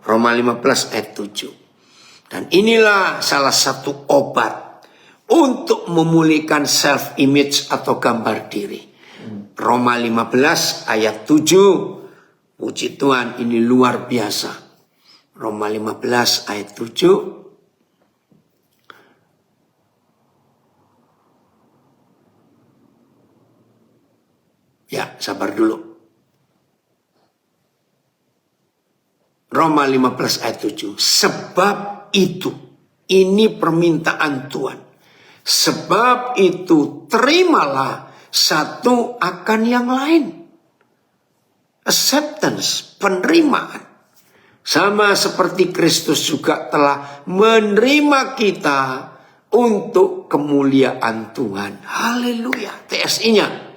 Roma 15 ayat 7. Dan inilah salah satu obat untuk memulihkan self image atau gambar diri. Roma 15 ayat 7. Puji Tuhan, ini luar biasa. Roma 15 ayat 7. Ya, sabar dulu. Roma 15 ayat 7. Sebab itu, ini permintaan Tuhan. Sebab itu terimalah satu akan yang lain. Acceptance, penerimaan. Sama seperti Kristus juga telah menerima kita untuk kemuliaan Tuhan. Haleluya. TSI-nya.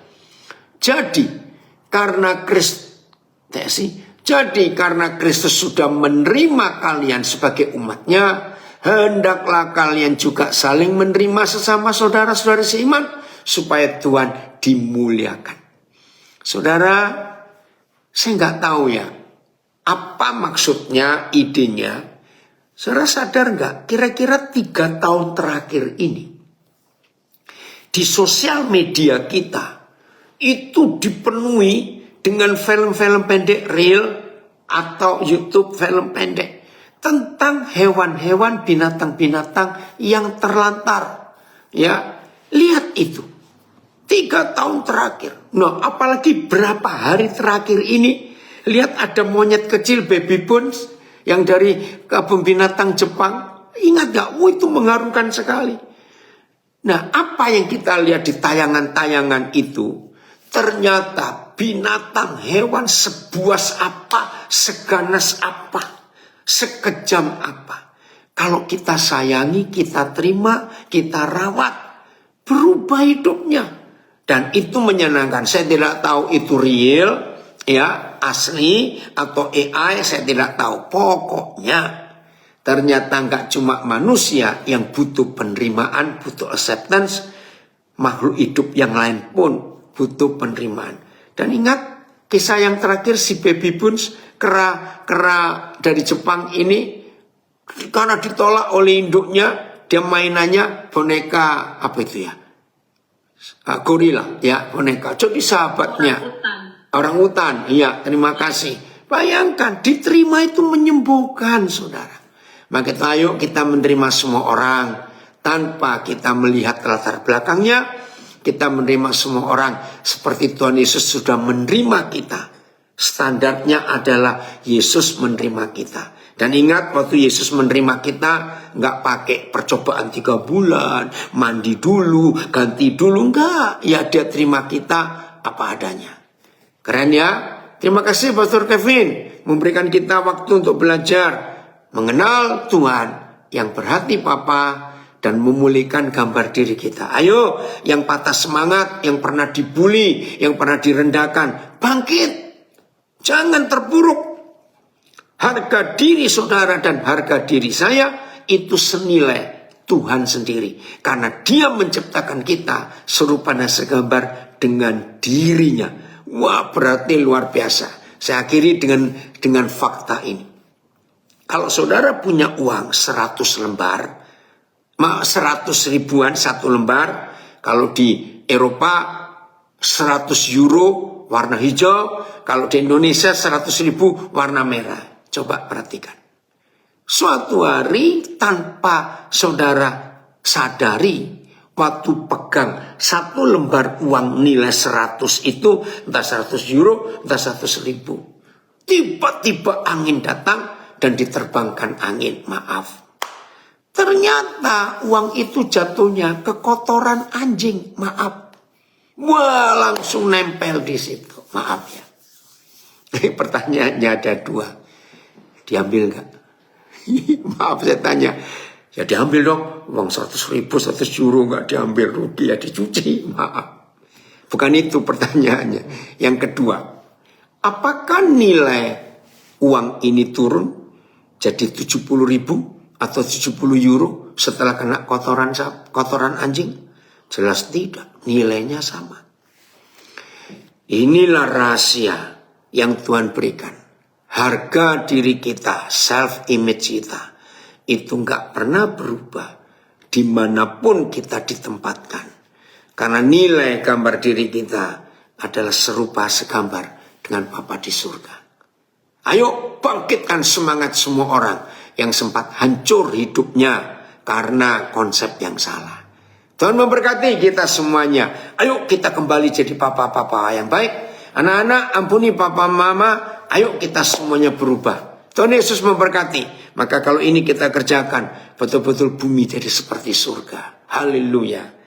Jadi karena Kristus sudah menerima kalian sebagai umatnya, hendaklah kalian juga saling menerima sesama saudara-saudara seiman, supaya Tuhan dimuliakan. Saudara, saya nggak tahu ya, apa maksudnya, idenya. Saudara sadar nggak, kira-kira 3 tahun terakhir ini, di sosial media kita, itu dipenuhi dengan film-film pendek real atau YouTube film pendek tentang hewan-hewan, binatang-binatang yang terlantar. Ya, lihat itu. 3 tahun terakhir. Nah, apalagi berapa hari terakhir ini, lihat ada monyet kecil baby bones yang dari kebun binatang Jepang. Ingat gak? Itu mengharukan sekali. Nah, apa yang kita lihat di tayangan-tayangan itu, ternyata binatang, hewan sebuas apa, seganas apa, sekejam apa. Kalau kita sayangi, kita terima, kita rawat, berubah hidupnya. Dan itu menyenangkan. Saya tidak tahu itu real, ya, asli atau AI, saya tidak tahu. Pokoknya ternyata nggak cuma manusia yang butuh penerimaan, butuh acceptance, makhluk hidup yang lain pun butuh penerimaan. Dan ingat kisah yang terakhir, si baby bones, kera dari Jepang ini, karena ditolak oleh induknya, dia mainannya boneka apa itu ya, gorila ya, boneka. Jadi sahabatnya orang hutan. Iya, terima kasih. Bayangkan, diterima itu menyembuhkan, saudara. Maka ayo kita menerima semua orang tanpa kita melihat latar belakangnya. Kita menerima semua orang seperti Tuhan Yesus sudah menerima kita. Standarnya adalah Yesus menerima kita. Dan ingat, waktu Yesus menerima kita, nggak pakai percobaan 3 bulan, mandi dulu, ganti dulu, enggak. Ya, dia terima kita apa adanya. Keren ya? Terima kasih Pastor Kevin memberikan kita waktu untuk belajar mengenal Tuhan yang berhati Bapa dan memulihkan gambar diri kita. Ayo, yang patah semangat, yang pernah dibully, yang pernah direndahkan, bangkit. Jangan terpuruk. Harga diri saudara dan harga diri saya itu senilai Tuhan sendiri. Karena Dia menciptakan kita serupa dan segambar dengan dirinya. Wah, berarti luar biasa. Saya akhiri dengan fakta ini. Kalau saudara punya uang 100 lembar, 100 ribuan 1 lembar, kalau di Eropa 100 euro warna hijau, kalau di Indonesia 100 ribu warna merah. Coba perhatikan. Suatu hari tanpa saudara sadari, waktu pegang 1 lembar uang nilai 100 itu, entah 100 euro, entah 100 ribu. Tiba-tiba angin datang dan diterbangkan angin, maaf. Ternyata uang itu jatuhnya ke kotoran anjing, maaf. Wah, langsung nempel di situ, maaf ya. Pertanyaannya ada 2. Diambil gak? Maaf saya tanya. Ya diambil dong. Uang 100 ribu, 100 euro gak diambil, rugi ya dicuci. Maaf. Bukan itu pertanyaannya. Yang kedua, apakah nilai uang ini turun jadi 70 ribu atau 70 euro setelah kena kotoran anjing? Jelas tidak. Nilainya sama. Inilah rahasia yang Tuhan berikan. Harga diri kita, self-image kita, itu nggak pernah berubah dimanapun kita ditempatkan. Karena nilai gambar diri kita adalah serupa segambar dengan Bapa di surga. Ayo bangkitkan semangat semua orang yang sempat hancur hidupnya karena konsep yang salah. Tuhan memberkati kita semuanya. Ayo kita kembali jadi papa-papa yang baik. Anak-anak, ampuni papa mama. Ayo kita semuanya berubah. Tuhan Yesus memberkati. Maka kalau ini kita kerjakan, betul-betul bumi jadi seperti surga. Haleluya.